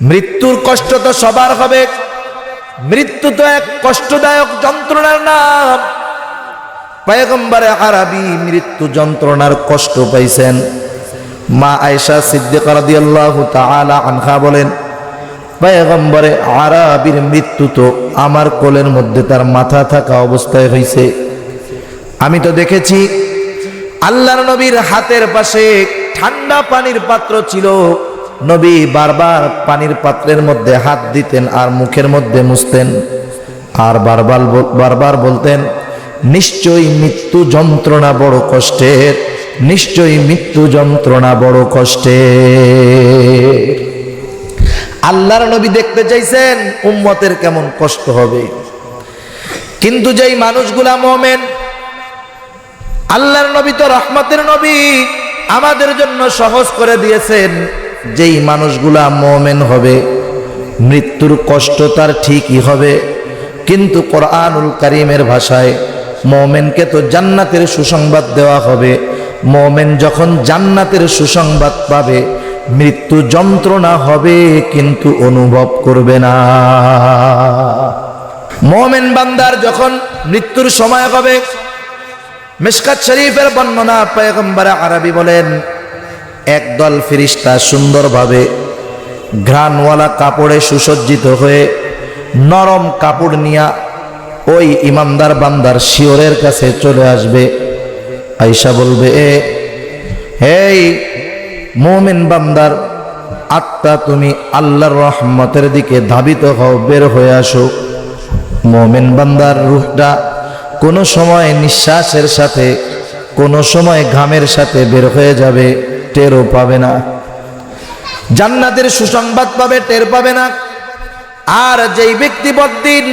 মৃত্যুর কষ্ট তো সবার হবে। মৃত্যু তো এক কষ্টদায়ক যন্ত্রণার নাম। পয়গম্বরে আরবি মৃত্যু যন্ত্রণার কষ্ট পাইছেন। মা আয়েশা সিদ্দিকা রাদিয়াল্লাহু তাআলা আনহা বলেন, পয়গম্বরে আরবির মৃত্যু তো আমার কোলের মধ্যে তার মাথা থাকা অবস্থায় হয়েছে। আমি তো দেখেছি আল্লাহর নবীর হাতের পাশে ঠান্ডা পানির পাত্র ছিল। নবী বারবার পানির পাত্রের মধ্যে হাত দিতেন আর মুখের মধ্যে মুছতেন, আর বারবার বলতেন, নিশ্চয়ই মৃত্যু যন্ত্রণা বড় কষ্টের, নিশ্চয়ই মৃত্যু যন্ত্রণা বড় কষ্টের। আল্লাহর নবী দেখতে চাইছেন উম্মতের কেমন কষ্ট হবে। কিন্তু যেই মানুষগুলা মুমিন, আল্লাহর নবী তো রহমতের নবী, আমাদের জন্য সহজ করে দিয়েছেন। যেই মানুষগুলা মুমিন হবে মৃত্যুর কষ্ট তার ঠিকই হবে, কিন্তু কোরআনুল কারীমের ভাষায় মুমিনকে তো জান্নাতের সুসংবাদ দেওয়া হবে। মুমিন যখন জান্নাতের সুসংবাদ পাবে মৃত্যু যন্ত্রণা হবে কিন্তু অনুভব করবে না। মুমিন বান্দার যখন মৃত্যুর সময় হবে, মিশকাত শরীফের বর্ণনা, পয়গম্বর আরবি বলেন, একদল ফেরেশতা সুন্দরভাবে ঘ্রাণওয়ালা কাপড়ে সুসজ্জিত হয়ে নরম কাপড় নিয়ে ওই ইমানদার বান্দার শিয়রের কাছে চলে আসবে। আয়েশা বলবে, এই মুমিন বান্দার আত্মা, তুমি আল্লাহর রহমতের দিকে ধাবিত হও, বের হয়ে আসো। মুমিন বান্দার রূহটা কোনো সময় নিঃশ্বাসের সাথে, কোনো সময় ঘামের সাথে বের হয়ে যাবে, টেরও পাবে না। জান্নাতের সুসংবাদ পাবে, টের পাবে না। আর যেই ব্যক্তি বদ্দিন,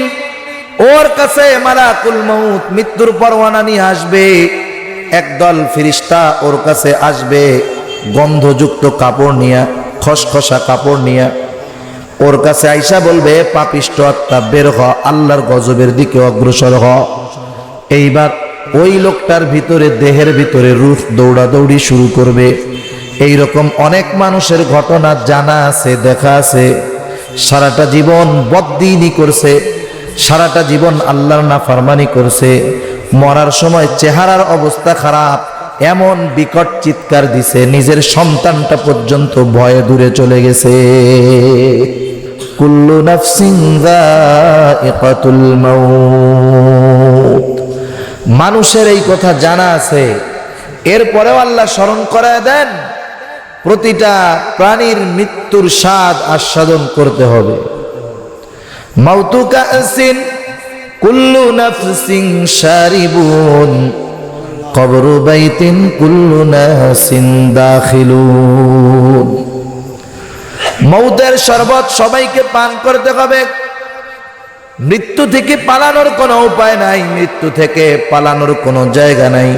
ওর কাছে মালাকুল মউত মৃত্যুর পরোয়ানা নিয়ে আসবে। একদল ফেরেশতা ওর কাছে আসবে গন্ধযুক্ত কাপড় নিয়ে, খসখসা কাপড় নিয়ে। ওর কাছে আয়েশা বলবে, পাপিষ্ঠ আত্মা, বের হ, আল্লাহর গজবের দিকে অগ্রসর হ। এইবার ওই লোকটার ভিতরে, দেহের ভিতরে রূহ দৌড়াদৌড়ি শুরু করবে। এইরকম অনেক মানুষের ঘটনা জানা আছে, দেখা আছে। সারাটা জীবন বদ্দিনী করছে, সারাটা জীবন আল্লাহর নাফরমানি করছে। মরার সময় চেহারার অবস্থা খারাপ, এমন বিকট চিৎকার দিছে নিজের সন্তানটা পর্যন্ত ভয়ে দূরে চলে গেছে। কুল্লু নাফসিন যায়িকাতুল মাউত। মানুষের এই কথা জানা আছে, এরপরেও আল্লাহ স্মরণ করায় দেন, প্রতিটা প্রাণীর মৃত্যুর স্বাদ আস্বাদন করতে হবে। মাউতু কাসিন কুল্লু নাফসিন শারিবুন, কবরু বাইতিন কুল্লু নাসিন দাখিলুন। মৌতের শরবত সবাইকে পান করতে হবে। মৃত্যু থেকে পালানোর কোনো উপায় নাই, মৃত্যু থেকে পালানোর কোনো জায়গা নাই।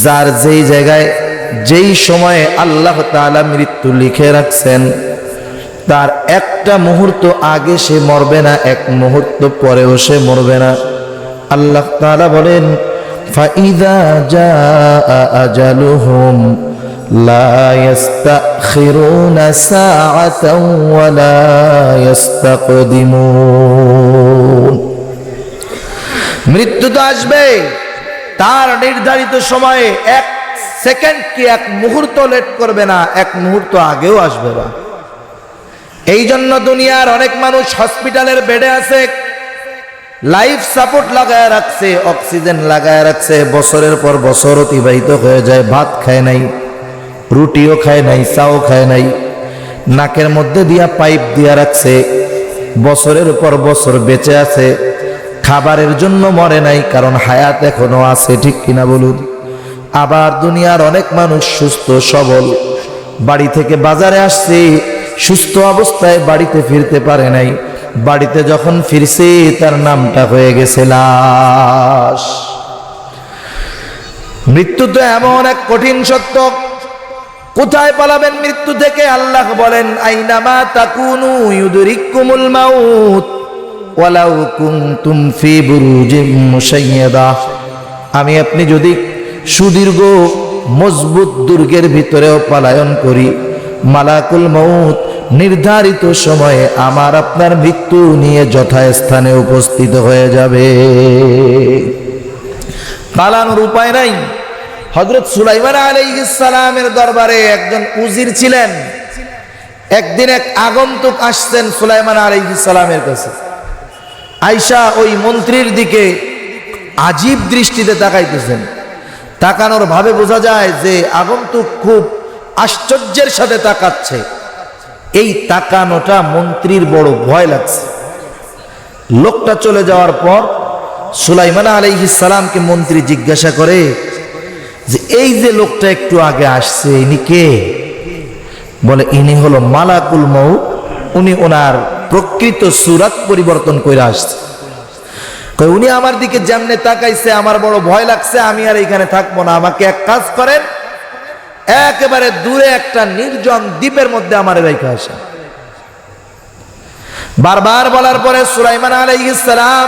যার যেই জায়গায় যেই সময়ে আল্লাহ তাআলা মৃত্যু লিখে রাখছেন, তার একটা মুহূর্ত আগে সে মরবে না, এক মুহূর্ত পরেও সে মরবে না। আল্লাহ তাআলা বলেন, ফাইযা জাআ আজালুহুম লা ইস্তাখিরুনা সাআতাও ওয়া লা ইস্তাকদিমুন। মৃত্যু তো আসবে, তার নির্ধারিত সময়ে এক সেকেন্ড কি এক মুহূর্ত লেট করবে না, এক মুহূর্ত আগেও আসবে না। এই জন্য দুনিয়ার অনেক মানুষ হসপিটালের বেডে আছে, লাইফ সাপোর্ট লাগায় রাখছে, অক্সিজেন লাগায় রাখছে, বছরের পর বছর অতিবাহিত হয়ে যায়, ভাত খায় নাই, রুটিও খায় নাই, চাও খায় নাই, নাকের মধ্যে দিয়া পাইপ দিয়া রাখছে, বছরের পর বছর বেঁচে আছে, খাবারের জন্য মরে নাই, কারণ হায়াত এখনো আছে, ঠিক কিনা বলুন? আবার দুনিয়ার অনেক মানুষ সুস্থ সবল, বাড়ি থেকে বাজারে আসছে, সুস্থ অবস্থায় বাড়িতে ফিরতে পারে নাই, বাড়িতে যখন ফিরছে তার নামটা হয়ে গেছে লাশ। মৃত্যু তো এমন এক কঠিন সত্য, কোথায় পালাবেন মৃত্যু থেকে? আল্লাহ বলেন, আইনামা তাকুনু ইউদরিকুমুল মাউত ওয়ালাউ কুনতুম ফি বুরুজিম মুশাইয়াদা। আমি আপনি যদি সুদীর্ঘ মজবুত দুর্গের ভিতরেও পলায়ন করি, মালাকুল মউত নির্ধারিত সময়ে আমার আপনার মৃত্যু নিয়ে যথাস্থানে উপস্থিত হয়ে যাবে। পালানোর উপায় নাই। হযরত সুলাইমান আলাইহিস সালামের দরবারে একজন উজির ছিলেন। একদিন এক আগন্তুক আসছেন সুলাইমান আলাইহিস সালামের কাছে। আয়েশা ওই মন্ত্রীর দিকে আজীব দৃষ্টিতে তাকাইতেছেন। তাকানোর ভাবে বোঝা যায় যে আগন্তুক খুব আশ্চর্যের সাথে তাকাচ্ছে। এই তাকানোটা মন্ত্রীর বড় ভয় লাগছে। লোকটা চলে যাওয়ার পর সুলাইমান আলাইহিস সালামকে মন্ত্রী জিজ্ঞাসা করে যে এই যে লোকটা একটু আগে আসছে ইনি কে? বলে ইনি হলো মালাকুল মউত। উনি ওনার প্রকৃত সূরত পরিবর্তন করে আসছে। কই উনি আমার দিকে যেমনে তাকাইছে আমার বড় ভয় লাগছে, আমি আর এখানে থাকবো না। আমাকে এক কাজ করেন, একেবারে দূরে একটা নির্জন দ্বীপের মধ্যে আমার রেখে আসেন। বারবার বলার পরে সুলাইমান আলাইহিস সালাম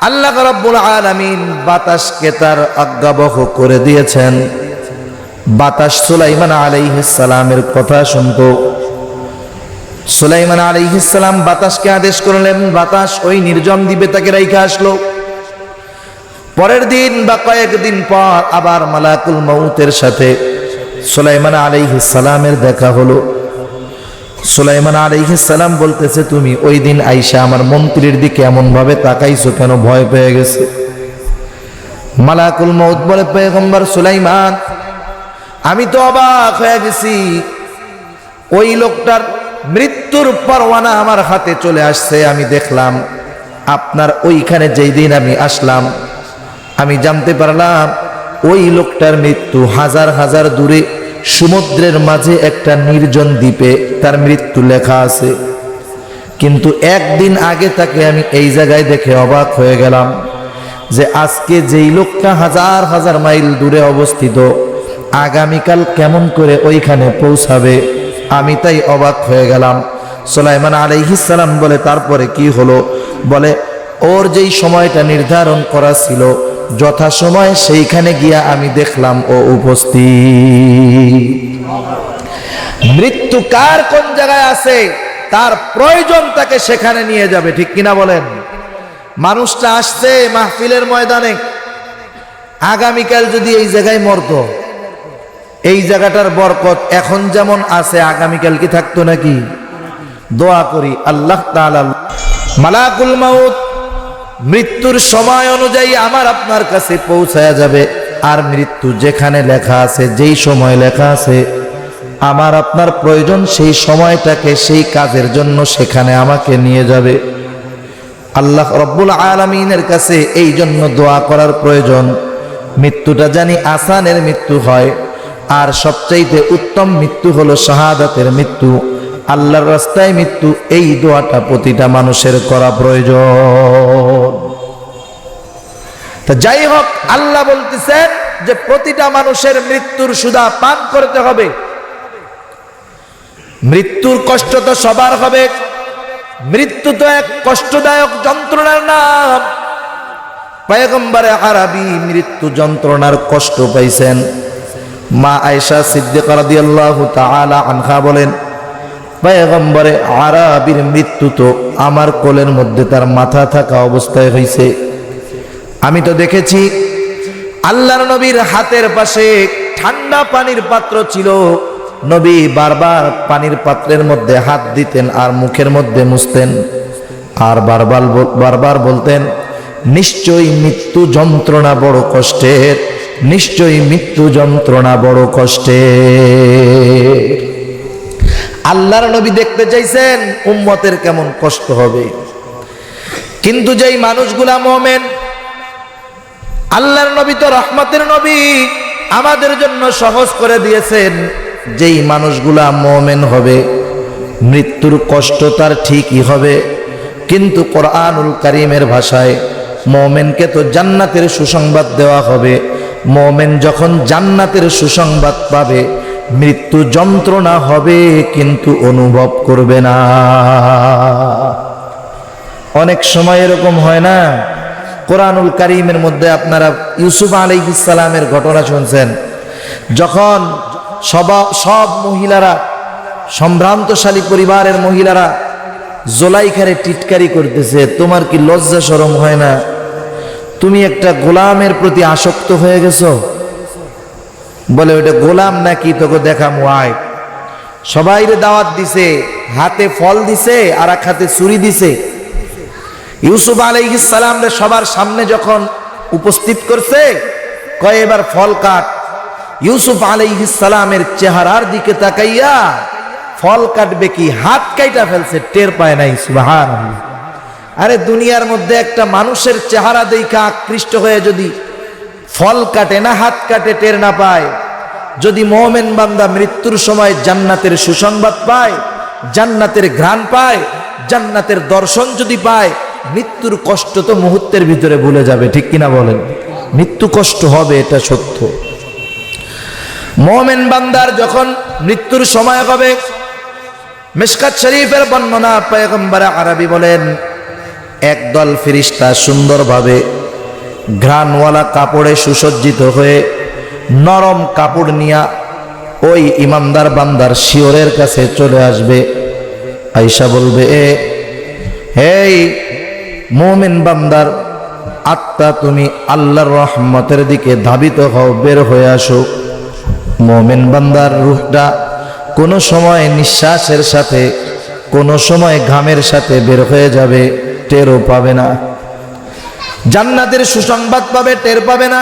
আল্লাহ রাব্বুল আলামিন বাতাসকে তার আজ্ঞাবহ করে দিয়েছেন। বাতাস সুলাইমান আলাইহিস সালামের কথা শুনতো। সুলাইমান আলাইহিস সালাম বাতাসকে আদেশ করলেন, বাতাস ওই নির্জন দ্বীপে তাকে রেখে আসলো। পরের দিন বা কয়েকদিন পর আবার মালাকুল মউতের সাথে সুলাইমান আলাইহিস সালামের দেখা হলো। সুলাইমান আলাইহিস সালাম বলতেছে, তুমি ওই দিন আয়েশা আমার মন্ত্রীর দিকে এমন ভাবে তাকাইছো কেন? ভয় পেয়ে গেছে। মালাকুল মউত বলে, পয়গম্বর সুলাইমান, আমি তো অবাক হয়ে গেছি। ওই লোকটার মৃত্যুর পরওয়ানা আমার হাতে চলে আসছে। আমি দেখলাম আপনার ওইখানে যেই দিন আমি আসলাম, আমি জানতে পারলাম ওই লোকটার মৃত্যু হাজার হাজার দূরে সমুদ্রের মাঝে একটা নির্জন দ্বীপে তার মৃত্যু লেখা আছে। কিন্তু একদিন আগে তাকে আমি এই জায়গায় দেখে অবাক হয়ে গেলাম যে আজকে যেই লোকটা হাজার হাজার মাইল দূরে অবস্থিত, আগামীকাল কেমন করে ওইখানে পৌঁছাবে, আমি তাই অবাক হয়ে গেলাম। সুলাইমান আলাইহিস সালাম বলে, তারপরে কি হলো? বলে, ওর যেই সময়টা নির্ধারণ করা ছিল যথাসময়ে সেইখানে গিয়া আমি দেখলাম ও উপস্থিত। মৃত্যু কার কোন জায়গায় আছে তার প্রয়োজন তাকে সেখানে নিয়ে যাবে, ঠিক কিনা বলেন? মানুষটা আসছে মাহফিলের ময়দানে, আগামীকাল যদি এই জায়গায় মরতো, এই জায়গাটার বরকত এখন যেমন আছে আগামীকাল কি থাকতো নাকি? দোয়া করি আল্লাহ তাআলা মালাকুল মউত মৃত্যুর সময় অনুযায়ী আমার আপনার কাছে পৌঁছায়া যাবে। আর মৃত্যু যেখানে লেখা আছে, যেই সময় লেখা আছে, আমার আপনার প্রয়োজন সেই সময়টাকে সেই কাজের জন্য সেখানে আমাকে নিয়ে যাবে। আল্লাহ রব্বুল আলামিনের কাছে এই জন্য দোয়া করার প্রয়োজন, মৃত্যুটা জানি আসানের মৃত্যু হয়। আর সবচাইতে উত্তম মৃত্যু হলো শাহাদাতের মৃত্যু, আল্লাহর রাস্তায় মৃত্যু। এই দোয়াটা প্রতিটা মানুষের করা প্রয়োজন। তা যাই হোক, আল্লাহ বলতেছেন যে প্রতিটা মানুষের মৃত্যুর সুধা পান করতে হবে। মৃত্যুর কষ্ট তো সবার হবে। মৃত্যু তো এক কষ্টদায়ক যন্ত্রণার নাম। পয়গম্বরে আরবি মৃত্যু যন্ত্রণার কষ্ট পাইছেন। মা আয়েশা সিদ্দিকা রাদিয়াল্লাহু তাআলা আনহা বলেন, পয়গম্বরে আরবির মৃত্যু তো আমার কোলের মধ্যে তার মাথা থাকা অবস্থায় হয়েছে। আমি তো দেখেছি আল্লাহর নবীর হাতের পাশে ঠান্ডা পানির পাত্র ছিল। নবী বারবার পানির পাত্রের মধ্যে হাত দিতেন আর মুখের মধ্যে মুছতেন, আর বারবার বলতেন, নিশ্চয়ই মৃত্যু যন্ত্রণা বড় কষ্টের, নিশ্চয়ই মৃত্যু যন্ত্রণা বড় কষ্টের। আল্লাহর নবী দেখতে চাইছেন উম্মতের কেমন কষ্ট হবে। কিন্তু যেই মানুষগুলা মুমিন, আল্লাহর নবী তো রহমতের নবী, আমাদের জন্য সহজ করে দিয়েছেন। যেই মানুষগুলা মুমিন হবে মৃত্যুর কষ্ট তার ঠিকই হবে, কিন্তু কোরআনুল কারীমের ভাষায় মুমিনকে তো জান্নাতের সুসংবাদ দেওয়া হবে। মুমিন যখন জান্নাতের সুসংবাদ পাবে, মৃত্যু যন্ত্রণা হবে কিন্তু অনুভব করবে না। অনেক সময় এরকম হয় না? কোরআনুল কারীমের মধ্যে আপনারা ইউসুফ আলাইহিস সালামের ঘটনা শুনছেন। যখন সব মহিলারা সম্ভ্রান্তশালী পরিবারের মহিলারা জোলাইখারে টিটকারি করতেছে, তোমার কি লজ্জা শরম হয় না? তুমি একটা গোলামের প্রতি আসক্ত হয়ে গেছো। বলে ওটা গোলাম নাকি, তোকে দেখাম আয়। সবাইরে দাওয়াত দিছে, হাতে ফল দিছে আর এক হাতে ছুরি দিছে। ইউসুফ আলাইহিস সালাম রে সবার সামনে যখন উপস্থিত করছে, কয় এবার ফল কাট। ইউসুফ আলাইহিস সালামের চেহারার দিকে তাকাইয়া ফল কাটবে কি হাত কাইটা ফেলছে, টের পায় নাই। সুবহানাল্লাহ। আরে দুনিয়ার মধ্যে একটা মানুষের চেহারা দেখে আকৃষ্ট হয়ে যদি ফল কাটে না হাত কাটে টের না পায়, যদি মুমিন বান্দা মৃত্যুর সময় জান্নাতের সুসংবাদ পায়, জান্নাতের ঘ্রাণ পায়, জান্নাতের দর্শন যদি পায়, মৃত্যুর কষ্ট তো মুহূর্তের ভিতরে ভুলে যাবে। ঠিক কিনা বলেন? মৃত্যু কষ্ট হবে, এটা সত্য। মুমিন বান্দার যখন মৃত্যুর সময় হবে, মিশকাত শরীফের বর্ণনা পয়গম্বর আরবি বলেন, একদল ফেরেশতা সুন্দরভাবে ঘ্রাণওয়ালা কাপড়ে সুসজ্জিত হয়ে নরম কাপড় নিয়া ওই ইমানদার বান্দার শিয়রের কাছে চলে আসবে। আয়েশা বলবে, হেই মুমিন বান্দার আত্মা, তুমি আল্লাহর রহমতের দিকে ধাবিত হও, বের হয়ে আসো। মুমিন বান্দার রূহটা কোনো সময় নিঃশ্বাসের সাথে, কোনো সময় ঘামের সাথে বের হয়ে যাবে, টেরও পাবে না। জান্নাতের সুসংবাদ পাবে, টের পাবে না।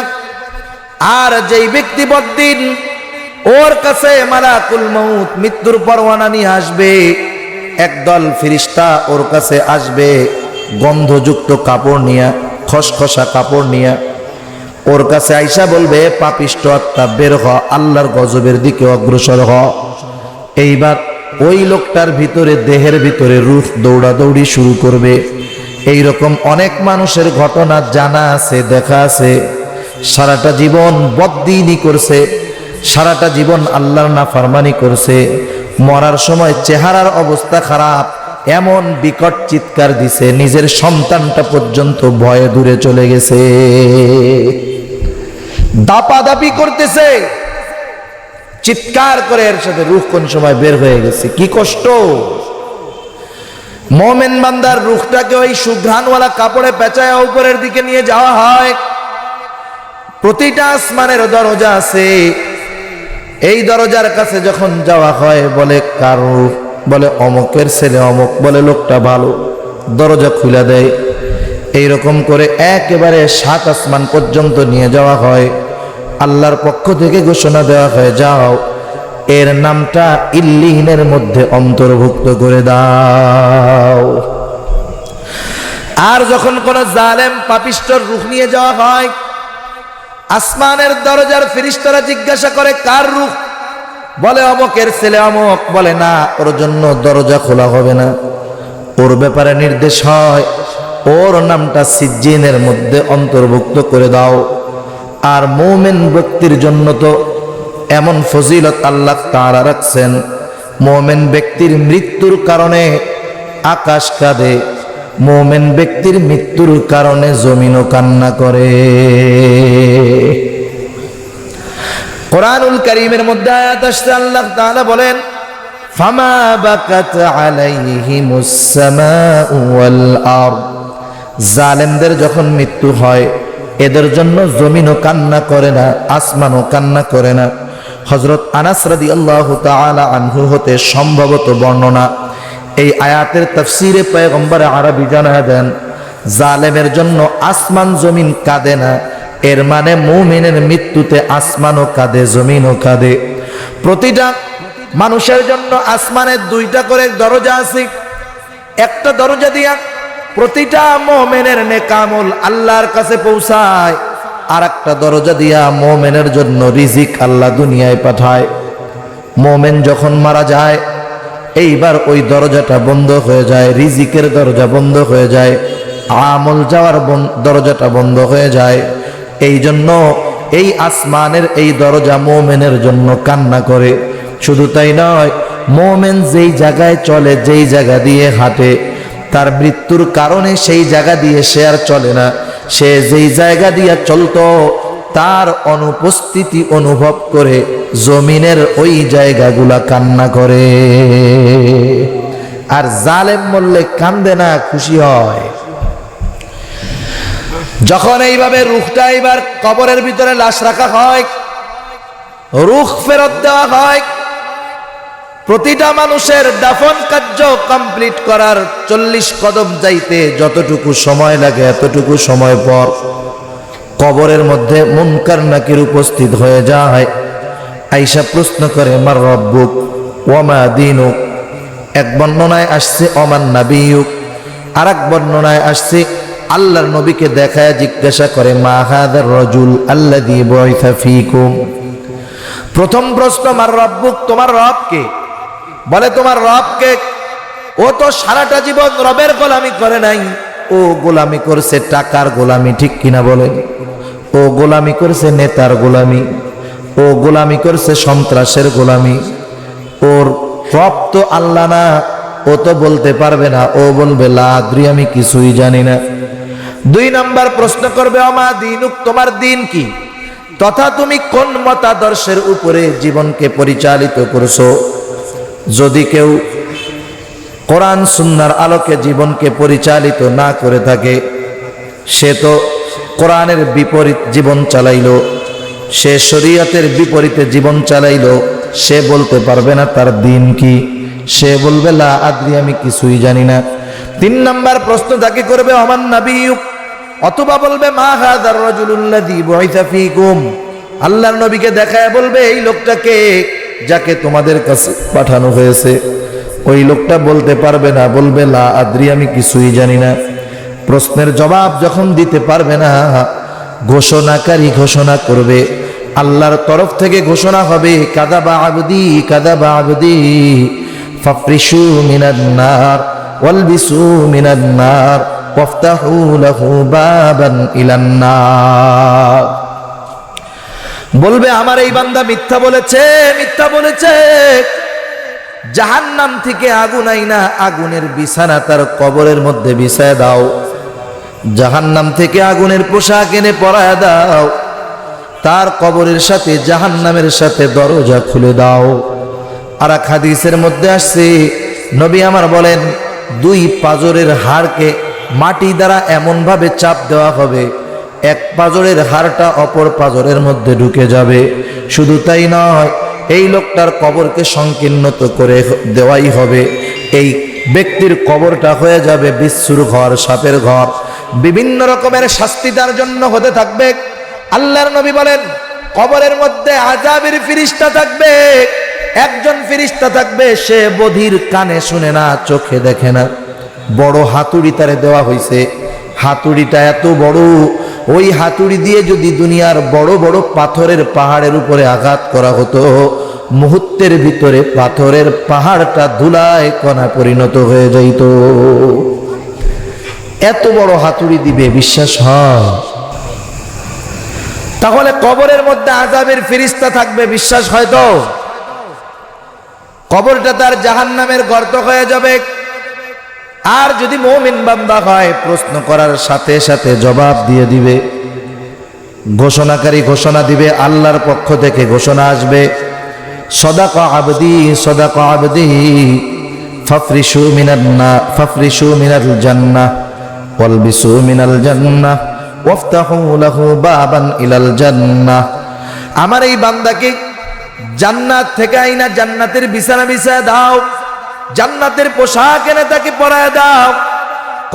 আর যেই ব্যক্তি বদ্দিন ওর কাছে মালাকুল মউত মৃত্যুর পরোয়ানা নিয়ে আসবে, একদল ফেরেশতা ওর কাছে আসবে গন্ধযুক্ত কাপড় নিয়ে, খসখসা কাপড় নিয়ে। ওর কাছে আইসা বলবে, পাপিষ্ঠ আত্মা বের হ, আল্লাহর গজবের দিকে অগ্রসর হ। এইবার ওই লোকটার ভিতরে, দেহের ভিতরে রূহ দৌড়াদৌড়ি শুরু করবে। এইরকম অনেক মানুষের ঘটনা জানা আছে, দেখা আছে। সারাটা জীবন বদ্দিনী করছে, সারাটা জীবন আল্লাহর নাফরমানি করছে, মরার সময় চেহারার অবস্থা খারাপ, এমন বিকট চিৎকার দিছে নিজের সন্তানটা পর্যন্ত ভয়ে দূরে চলে গেছে, দাপাদাপি করতেছে, চিৎকার করে এর সাথে রূহ কোন সময় বের হয়ে গেছে। কি কষ্ট! মুমিন বান্দার রূহটাকে ওই সুঘ্রাণওয়ালা কাপড়ে পেঁচায় উপরের দিকে নিয়ে যাওয়া হয়। প্রতিটা আসমানের দরজা আছে, এই দরজার কাছে যখন যাওয়া হয়, বলে কার রূহ? বলে অমুকের ছেলে অমুক। বলে লোকটা ভালো, দরজা খুলে দেয়। এইরকম করে একেবারে 7 আসমান পর্যন্ত নিয়ে যাওয়া হয়। আল্লাহর পক্ষ থেকে ঘোষণা দেওয়া হয়, যাও, এর নামটা ইল্লিনের মধ্যে অন্তর্ভুক্ত করে দাও। আর যখন কোন জালেম পাপিষ্ঠর রূহ নিয়ে যাওয়া হয়, আসমানের দরজার ফেরেশতারা জিজ্ঞাসা করে, কার রূহ? বলে অমুকের ছেলে অমুক। বলে না, ওর জন্য দরজা খোলা হবে না। ওর ব্যাপারে নির্দেশ হয়, ওর নামটা সিজ্জিনের মধ্যে অন্তর্ভুক্ত করে দাও। আর মুমিন ব্যক্তির জন্য তো এমন ফজিলত আল্লাহ তাআলা রাখছেন, মুমিন ব্যক্তির মৃত্যুর কারণে আকাশ কাঁদে, মুমিন ব্যক্তির মৃত্যুর কারণে জমিনও কান্না করে। কোরআনুল কারীমের মধ্যে আয়াত আসছে, আল্লাহ তাআলা বলেন, ফামা বাকাত আলাইহিমুস সামাউ ওয়াল আরদ। জালেমদের যখন মৃত্যু হয়, এদের জন্য জমিনও কান্না করে না, আসমানও কান্না করে না। হযরত আনাস রাদিয়াল্লাহু তাআলা আনহু হতে সম্ভবত বর্ণনা, এই আয়াতের তাফসীরে পয়গম্বর আরবি জানায় দেন, জালেমের জন্য আসমান জমিন কাঁদে না, এর মানে মুমিনের মৃত্যুতে আসমানও কাঁদে, জমিনও কাঁদে। প্রতিটা মানুষের জন্য আসমানের 2টা করে দরজা আছে। একটা দরজা দিয়া প্রতিটা মুমিনের নেক আমল আল্লাহর কাছে পৌঁছায়, আর একটা দরজা দিয়া মুমিনের জন্য রিজিক আল্লাহ দুনিয়ায় পাঠায়। মুমিন যখন মারা যায়, এইবার ওই দরজাটা বন্ধ হয়ে যায়, রিজিকের দরজা বন্ধ হয়ে যায়, আমল যাওয়ার দরজাটা বন্ধ হয়ে যায়। এই জন্য এই আসমানের এই দরজা মুমিনের জন্য কান্না করে। শুধু তাই নয়, মুমিন যেই জায়গায় চলে, যেই জায়গা দিয়ে হাঁটে, তার মৃত্যুর কারণে সেই জায়গা দিয়ে সে আর চলে না। সে যেই জায়গা দিয়ে চলতো, তার অনুপস্থিতি অনুভব করে জমিনের ওই জায়গাগুলা কান্না করে। আর জালেম মরলে কান্দে না, খুশি হয়। যখন এইভাবে রূহটা এবার কবরের ভিতরে লাশ রাখা হয়, রূহ ফেরত দেওয়া হয়, প্রতিটা মানুষের দাফন কার্য কমপ্লিট করার 40 কদম যাইতে যতটুকু সময় লাগে এতটুকু সময় পর কবরের মধ্যে মুনকার নাকির উপস্থিত হয়ে যায়। আয়েশা প্রশ্ন করে, মার রব্বুক ওয়া মা দীনুক। এক বর্ণনায় আসছে ওমান নাবিয়ুক, আর এক বর্ণনায় আসছে আল্লাহর নবীকে দেখায় জিজ্ঞাসা করে, মা হাদার রাজুল আল্লাযী বুইসা ফীকুম। প্রথম প্রশ্ন, মার রব্বুক, তোমার রব কে? বলে তোমার রব কে? ও তো সারাটা জীবন রবের গোলামি করে নাই, ও গোলামি করছে টাকার গোলামি, ঠিক কিনা বলেন? ও গোলামি করছে নেতার গোলামি, ও গোলামি করছে সন্ত্রাসের গোলামি। ওর রব তো আল্লাহ না, ও তো বলতে পারবে না, ও বলবে লা আদ্রি, আমি কিছুই জানি না। 2 নাম্বার প্রশ্ন করবে, আমা দীনুক, তোমার দিন কি, তথা তুমি কোন মতাদর্শের উপরে জীবনকে পরিচালিত করছো। যদি কেউ কোরআন সুন্নাহর আলোকে জীবনকে পরিচালিত না করে থাকে, সে তো কোরআনের বিপরীত জীবন চালাইলো, সে শরীয়তের বিপরীতে জীবন চালাইলো, সে বলতে পারবে না তার দিন কি, সে বলবে লা আদ্রি, আমি কিছুই জানি না। 3 নাম্বার প্রশ্ন তাকে করবে, ওমান নাবিয়ুক, অথবা বলবে মা হাদার রাজুলুল্লাযী বুইসা ফীকুম। আল্লাহর নবীকে দেখায় বলবে, এই লোকটাকে যাকে তোমাদের কাছে পাঠানো হয়েছে। ওই লোকটা বলতে পারবে না, বলবে লা আদ্রি, আমি কিছুই জানি না। প্রশ্নের জবাব যখন দিতে পারবে না, ঘোষণাকারী ঘোষণা করবে, আল্লাহর তরফ থেকে ঘোষণা হবে, কাযাবা আবদি কাযাবা আবদি ফাফরিশু মিনান নার ওয়ালবিসু মিনান নার ওয়াফতাহু লাহু বাবান ইলান নার। বলবে, আমার এই বান্দা মিথ্যা বলেছে, মিথ্যা বলেছে। জাহান্নাম থেকে আগুন আইনা আগুনের বিছানা তার কবরের মধ্যে বিছায় দাও, জাহান্নাম থেকে আগুনের পোশাক এনে পরায় দাও, তার কবরের সাথে জাহান্নামের সাথে দরজা খুলে দাও। আর এক হাদিসের মধ্যে আসছে, নবী আমার বলেন, 2 পাঁজরের হাড়কে মাটি দ্বারা এমন ভাবে চাপ দেওয়া হবে, এক পাঁজরের হাড়টা অপর পাঁজরের মধ্যে ঢুকে যাবে। শুধু তাই নয়, এই লোকটার কবরকে সংকীর্ণত করে দেওয়াই হবে। এই ব্যক্তির কবরটা হয়ে যাবে বিচ্ছুর ঘর, সাপের ঘর, বিভিন্ন রকমের শাস্তি তার জন্য হতে থাকবে। আল্লাহর নবী বলেন, কবরের মধ্যে আযাবের ফেরেশতা থাকবে, একজন ফেরেশতা থাকবে, সে বধির, কানে শুনে না, চোখে দেখে না। বড় হাতুড়ি তারে দেওয়া হয়েছে, হাতুড়িটা এত বড়, ওই হাতুড়ি দিয়ে যদি দুনিয়ার বড় বড় পাথরের পাহাড়ের উপরে আঘাত করা হতো, মুহূর্তের ভিতরে পাথরের পাহাড়টা ধুলায় কণা পরিণত হয়ে যাইত। এত বড় হাতুড়ি দিবে, বিশ্বাস হয়? তাহলে কবরের মধ্যে আযাবের ফেরেশতা থাকবে, বিশ্বাস হয় তো? কবরটা তার জাহান্নামের গর্ত হয়ে যাবে। আর যদি মুমিন বান্দা হয়, প্রশ্ন করার সাথে সাথে জবাব দিয়ে দিবে। ঘোষণাকারী ঘোষণা দিবে, আল্লাহর পক্ষ থেকে ঘোষণা আসবে, সাদাকা আবদি সাদাকা আবদি ফাফরিশু মিনাল জান্নাহ ওয়ালবিসু মিনাল জান্নাহ ওয়াফতাহু লাহু বাবান ইলাল জান্নাহ। আমার এই বান্দাকে জান্নাত থেকে আইনা জান্নাতের বিছানা বিছায় দাও, জান্নাতের পোশাক এনে তাকে পরায় দাও,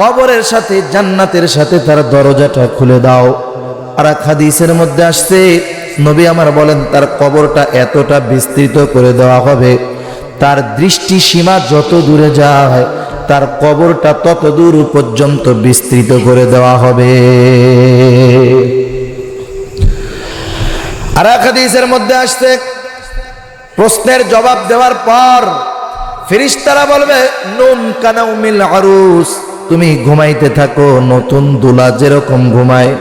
কবরের সাথে জান্নাতের সাথে তার দরজাটা খুলে দাও। আর এক হাদিসের মধ্যে আসছে, নবী আমার বলেন, তার কবরটা এতটা বিস্তৃত করে দেওয়া হবে, তার দৃষ্টি সীমা যত দূরে যায়, তার কবরটা তত দূর পর্যন্ত বিস্তৃত করে দেওয়া হবে। আর এক হাদিসের মধ্যে আসছে, প্রশ্নের জবাব দেওয়ার পর ফেরেশতারা বলবে, নুম কানাউমিল আরুস, তুমি ঘুমাইতে থাকো নতুন দুলা যেরকম ঘুমায়।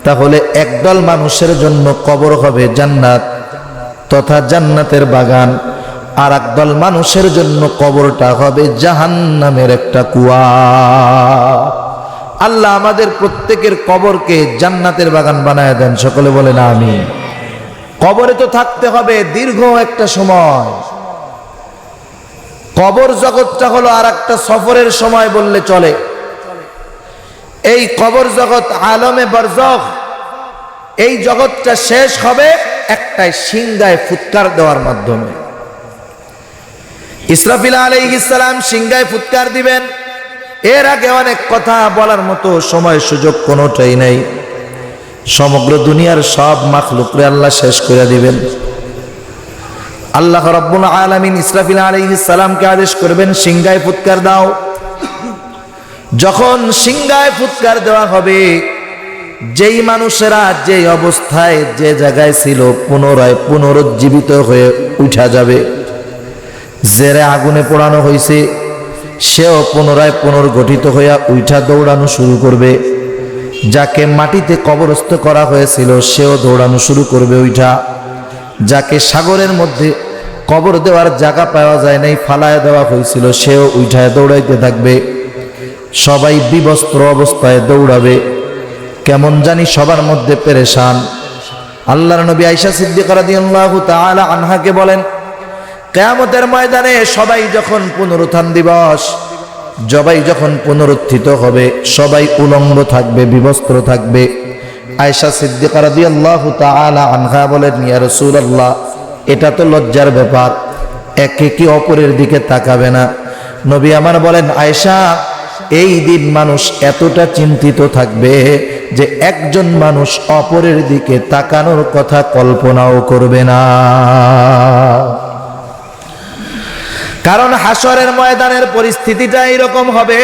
তাহলে একদল মানুষের জন্য কবর হবে জান্নাত তথা জান্নাতের বাগান, আর একদল মানুষের জন্য কবরটা হবে জাহান্নামের একটা কুয়া। আল্লাহ আমাদের প্রত্যেকের কবরকে জান্নাতের বাগান বানায় দেন, সকলে বলেন আমিন। কবরে তো থাকতে হবে দীর্ঘ একটা সময়। কবর জগৎটা হলো আর একটা সফরের সময় বললে চলে। এই কবর জগৎ আলমে বারজাখ, এই জগৎটা শেষ হবে একটাই সিংহায় ফুৎকার দেওয়ার মাধ্যমে। ইসরাফিল আলাইহিস সালাম সিংহায় ফুৎকার দিবেন। এর আগে অনেক কথা বলার মতো সময় সুযোগ কোনোটাই নেই। সমগ্র দুনিয়ার সব মাখলুকরে আল্লাহ শেষ করে দিবেন। আল্লাহ রাব্বুল আলামিন ইসরাফিল আলাইহিস সালামকে আদেশ করবেন সিংহায় ফুৎকার দাও। যখন সিংহায় ফুৎকার দেওয়া হবে, যেই মানুষেরা যে অবস্থায় যে জায়গায় ছিল পুনরায় পুনরুজ্জীবিত হয়ে উঠা যাবে। জেরে আগুনে পোড়ানো হয়েছে সেও পুনরায় পুনর্গঠিত হইয়া উঠা দৌড়ানো শুরু করবে। যাকে মাটিতে কবরস্থ করা হয়েছিল সেও দৌড়ানো শুরু করবে উঠা। যাকে সাগরের মধ্যে কবর দেওয়ার জায়গা পাওয়া যায় নাই, ফালায় দেওয়া হয়েছিল, সেও উঠায় দৌড়াইতে থাকবে। সবাই বিবস্ত্র অবস্থায় দৌড়াবে, কেমন জানি সবার মধ্যে পেরেশান। আল্লাহর নবী আয়েশা সিদ্দিকা রাদিয়াল্লাহু তাআলা আনহাকে বলেন, কিয়ামতের ময়দানে সবাই যখন পুনরুত্থান দিবস, সবাই যখন পুনরুত্থিত হবে, সবাই উলঙ্গ থাকবে, বিবস্ত্র থাকবে। আয়েশা সিদ্দিকা রাদিয়াল্লাহু তাআলা আনহা বলেন, ইয়া রাসূলুল্লাহ, এটা তো লজ্জার ব্যাপার, একে কি অপরের দিকে তাকাবে না? নবী আমার বলেন, আয়েশা, এই দিন মানুষ এতটা চিন্তিত থাকবে যে একজন মানুষ অপরের দিকে তাকানোর কথা কল্পনাও করবে না। কারণ হাসরের ময়দানের পরিস্থিতিটা এরকম হবে,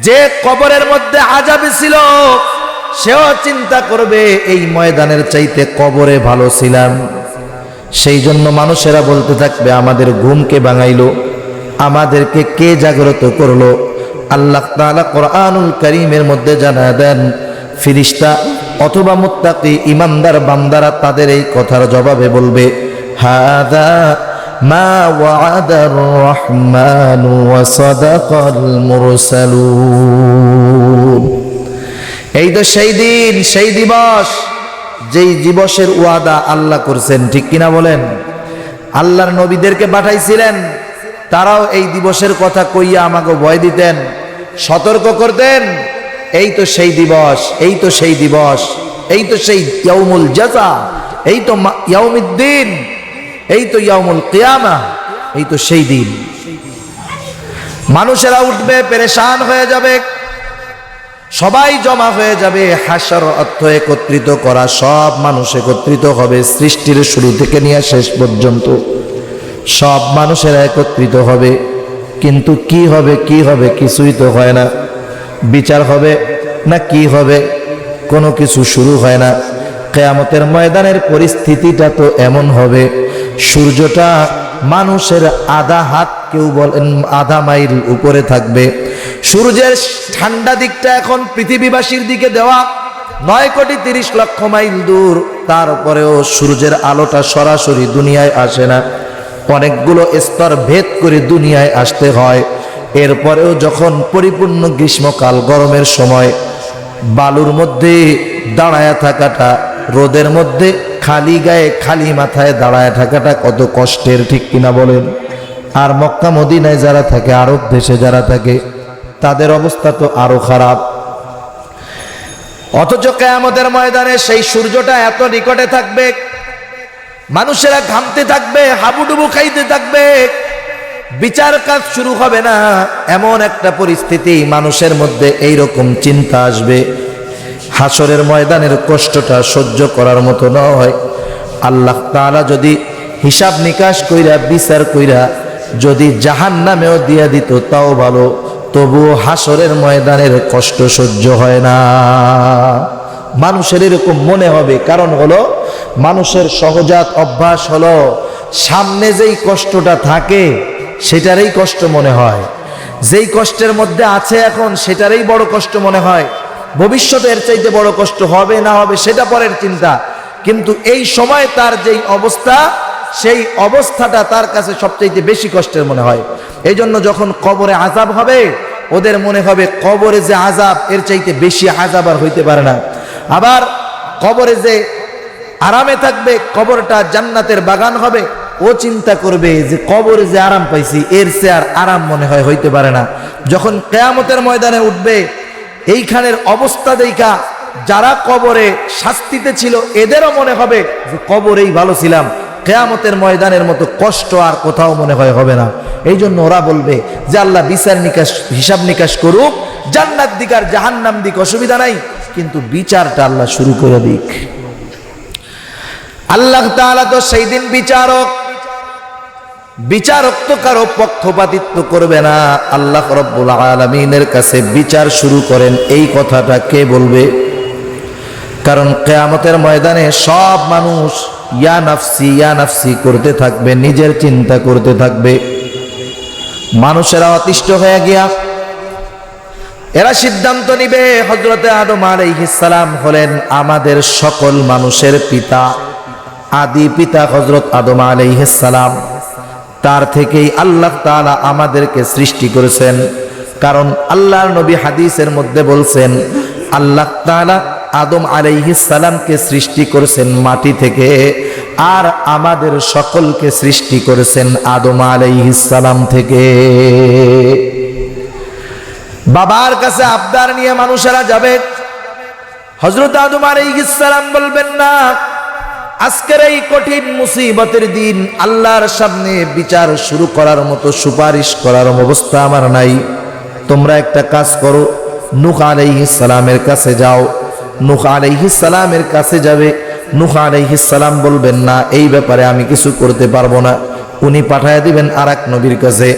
যে কবরের মধ্যে আযাবে ছিল সেও চিন্তা করবে এই ময়দানের চাইতে কবরে ভালো ছিলাম। সেই জন্য মানুষেরা বলতে থাকবে, আমাদের ঘুমকে ভাঙাইলো, আমাদেরকে কে জাগ্রত করলো? আল্লাহ তাআলা কোরআনুল কারীমের মধ্যে জানায় দেন, ফেরেশতা অথবা মুত্তাকি ঈমানদার বান্দারা তাদের এই কথার জবাবে বলবে, হাযা মা ওয়া'আদার রহমানু ওয়া সাদাকাল মুরসালুন। এই তো সেই দিন, সেই দিবস, যেই দিবসের ওয়াদা আল্লাহ করছেন, ঠিক কিনা বলেন? আল্লাহর নবীদেরকে পাঠাইছিলেন, তারাও এই দিবসের কথা কইয়া আমাকে ভয় দিতেন, সতর্ক করতেন। এই তো সেই দিবস, এই তো সেই দিবস, এই তো সেই ইয়াউমুল জাযা, এই তো ইয়াউমিদ্দিন, এই তো ইয়াউমুল কিয়ামা, এই তো সেই দিন। মানুষেরা উঠবে, পেরেশান হয়ে যাবে, সবাই জমা হয়ে যাবে। হাসর অর্থ একত্রিত করা, সব মানুষ একত্রিত হবে, সৃষ্টির শুরু থেকে নিয়ে শেষ পর্যন্ত সব মানুষেরা একত্রিত হবে। কিন্তু কি হবে, কি হবে? কিছুই তো হয় না। বিচার হবে না কি হবে? কোনো কিছু শুরু হয় না। কিয়ামতের ময়দানের পরিস্থিতিটা তো এমন হবে, সূর্যটা মানুষের আধা হাত, কেউ বলেন আধা মাইল উপরে থাকবে। সূর্যের ঠান্ডা দিকটা এখন পৃথিবীবাসীর দিকে দেওয়া 9,30,00,000 মাইল দূর, তারপরেও সূর্যের আলোটা সরাসরি দুনিয়ায় আসে না, অনেকগুলো স্তর ভেদ করে দুনিয়ায় আসতে হয়। এরপরেও যখন পরিপূর্ণ গ্রীষ্মকাল, গরমের সময়, বালুর মধ্যে দাঁড়ায় থাকাটা, রোদের মধ্যে খালি গায়ে খালি মাথায় দাঁড়ায় থাকাটা কত কষ্টের, ঠিক কিনা বলেন? আর মক্কা মদিনায় যারা থাকে, আরব দেশে যারা থাকে, তাদের অবস্থা তো আরো খারাপ। অথচ কিয়ামতের ময়দানে সেই সূর্যটা এত নিকটে থাকবে, মানুষেরা ঘামতে থাকবে, হাবুডুবু খাইতে থাকবে, বিচার কাজ শুরু হবে না। এমন একটা পরিস্থিতি মানুষের মধ্যে এইরকম চিন্তা আসবে, হাসরের ময়দানের কষ্টটা সহ্য করার মতো নয়। আল্লাহ তাআলা যদি হিসাব নিকাশ কইরা, বিচার কইরা যদি জাহান্নামেও দিয়া দিত তাও ভালো, তবুও হাসরের ময়দানের কষ্ট সহ্য হয় না। মানুষের এরকম মনে হবে, কারণ হলো মানুষের সহজাত অভ্যাস হলো সামনে যেই কষ্টটা থাকে সেটারই কষ্ট মনে হয়, যেই কষ্টের মধ্যে আছে এখন সেটারই বড় কষ্ট মনে হয়। ভবিষ্যতে এর চাইতে বড় কষ্ট হবে না হবে সেটা পরের চিন্তা, কিন্তু এই সময় তার যেই অবস্থা, সেই অবস্থাটা তার কাছে সবচাইতে বেশি কষ্টের মনে হয়। এই জন্য যখন কবরে আযাব হবে ওদের মনে হবে কবরে যে আযাব এর চাইতে বেশি আযাব আর হইতে পারে না। আবার কবরে যে আরামে থাকবে, কবরটা জান্নাতের বাগান হবে, ও চিন্তা করবে যে কবরে যে আরাম পাইছি এর চেয়ে আর আরাম মনে হয় হইতে পারে না। যখন কিয়ামতের ময়দানে উঠবে, এইখানের অবস্থা দেখা যারা কবরে শাস্তিতে ছিল এদেরও মনে হবে যে কবরেই ভালো ছিলাম, কিয়ামতের ময়দানের মতো কষ্ট আর কোথাও মনে হয় হবে না। এই জন্য ওরা বলবে যে আল্লাহ বিচার নিকাশ, হিসাব নিকাশ করুক, জান্নাত দিক আর জাহান্নাম দিক অসুবিধা নাই, কিন্তু বিচারটা আল্লাহ শুরু করে দিক। আল্লাহ তাআলা তো সেই দিন বিচারক, বিচারক তো কারো পক্ষপাতিত্ব করবে না। আল্লাহ রাব্বুল আলামিনের কাছে বিচার শুরু করেন, এই কথাটা কে বলবে? কারণ কিয়ামতের ময়দানে সব মানুষ ইয়া নাফসি করতে থাকবে, নিজের চিন্তা করতে থাকবে। মানুষেরা অতিষ্ঠ হয়ে গিয়া এরা সিদ্ধান্ত নিবে, হযরতে আদম আলাইহিস সালাম হলেন আমাদের সকল মানুষের পিতা, আদি পিতা হযরত আদম আলাইহিস সালাম। তার থেকেই আল্লাহ তাআলা আমাদেরকে সৃষ্টি করেছেন। কারণ আল্লাহর নবী হাদিসের মধ্যে বলছেন আল্লাহ তাআলা আদম আলাইহিস সালামকে সৃষ্টি করেছেন মাটি থেকে, আর আমাদের সকলকে সৃষ্টি করেছেন আদম আলাইহিস সালাম থেকে। বাবার কাছে আবদার নিয়ে মানুষেরা যাবে, হযরত আদম আলাইহিস সালাম বলবেন না, আজকের এই কঠিন মুসিবতের দিন আল্লাহর সামনে বিচার শুরু করার মতো সুপারিশ করার অবস্থা আমার নাই। তোমরা একটা কাজ করো, নূহ আলাইহিস সালামের কাছে যাও। নূহ আলাইহিস সালামের কাছে যাবে, নূহ আলাইহিস সালাম বলবেন না, এই ব্যাপারে আমি কিছু করতে পারবো না। উনি পাঠায় দিবেন আরেক নবীর কাছে,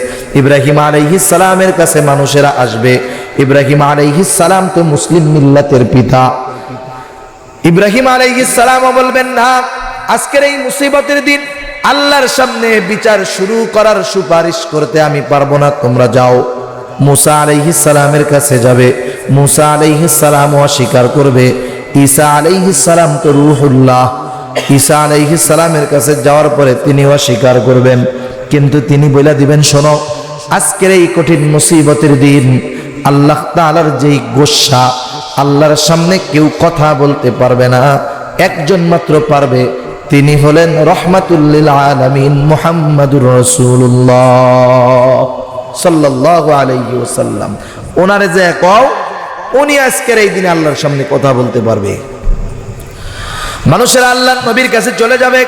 ইব্রাহিম আলাইহিস সালামের কাছে মানুষেরা আসবে। ইব্রাহিম আলাইহিস সালাম তো মুসলিম মিল্লাতের পিতা। ইব্রাহিম আলাইহিস সালামও বলবেন না, আজকের এই মুসিবতের দিন আল্লাহর সামনে বিচার শুরু করার সুপারিশ করতে আমি পারবো না, তোমরা যাও। মুসা আলাইহিস সালামের কাছে যাবে, মুসা আলাইহিস সালামও অস্বীকার করবে। ঈসা আলাইহিস সালাম তো রূহুল্লাহ, ঈসা আলাইহিস সালামের কাছে যাওয়ার পরে তিনি অস্বীকার করবেন, কিন্তু তিনি বলে দিবেন, শোনো, আজকের এই কঠিন মুসিবতের দিন আল্লাহ তাআলার যেই গোসা, আল্লাহর সামনে কেউ কথা বলতে পারবে না, একজন মাত্র পারবে, তিনি হলেন রহমাতুল লিল আলামিন মুহাম্মাদুর রাসূলুল্লাহ সাল্লাল্লাহু আলাইহি ওয়াসাল্লাম। ওনারে যে কও, উনি আজকের এই দিনে আল্লাহর সামনে কথা বলতে পারবে। মানুষেরা আল্লাহর নবীর কাছে চলে যাবে।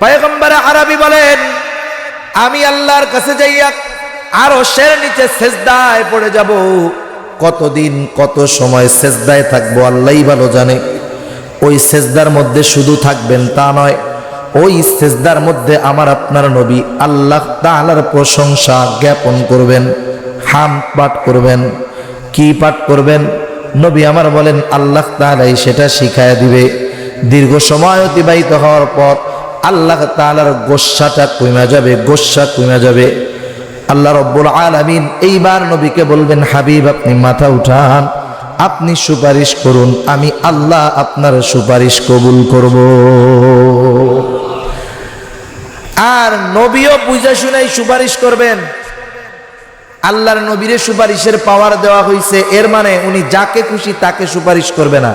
পয়গম্বর আরবি বলেন, আমি আল্লাহর কাছে যাইয়া আরশের নিচে সেজদায় পড়ে যাব। কতদিন কত সময় সেজদায় থাকবো আল্লাহই ভালো জানে। ওই সেজদার মধ্যে শুধু থাকবেন তা নয়, ওই সেজদার মধ্যে আমার আপনার নবী আল্লাহ তাআলার প্রশংসা জ্ঞাপন করবেন, হামদ পাঠ করবেন। কি পাঠ করবেন? নবী আমার বলেন আল্লাহ তাআলাই সেটা শিখায় দিবে। দীর্ঘ সময় অতিবাহিত হওয়ার পর আল্লাহ তাআলার গোসাটা কমে যাবে, গোসা কমে যাবে। আল্লাহ রব্বুল আলামিন এইবার নবীকে বলবেন, হাবিব আপনি মাথা উঠান, আপনি সুপারিশ করুন, আমি আল্লাহ আপনার সুপারিশ কবুল করব। আর নবীও বুঝা শুনাই সুপারিশ করবেন। আল্লাহর নবীরে সুপারিশের পাওয়ার দেওয়া হয়েছে, এর মানে উনি যাকে খুশি তাকে সুপারিশ করবে না।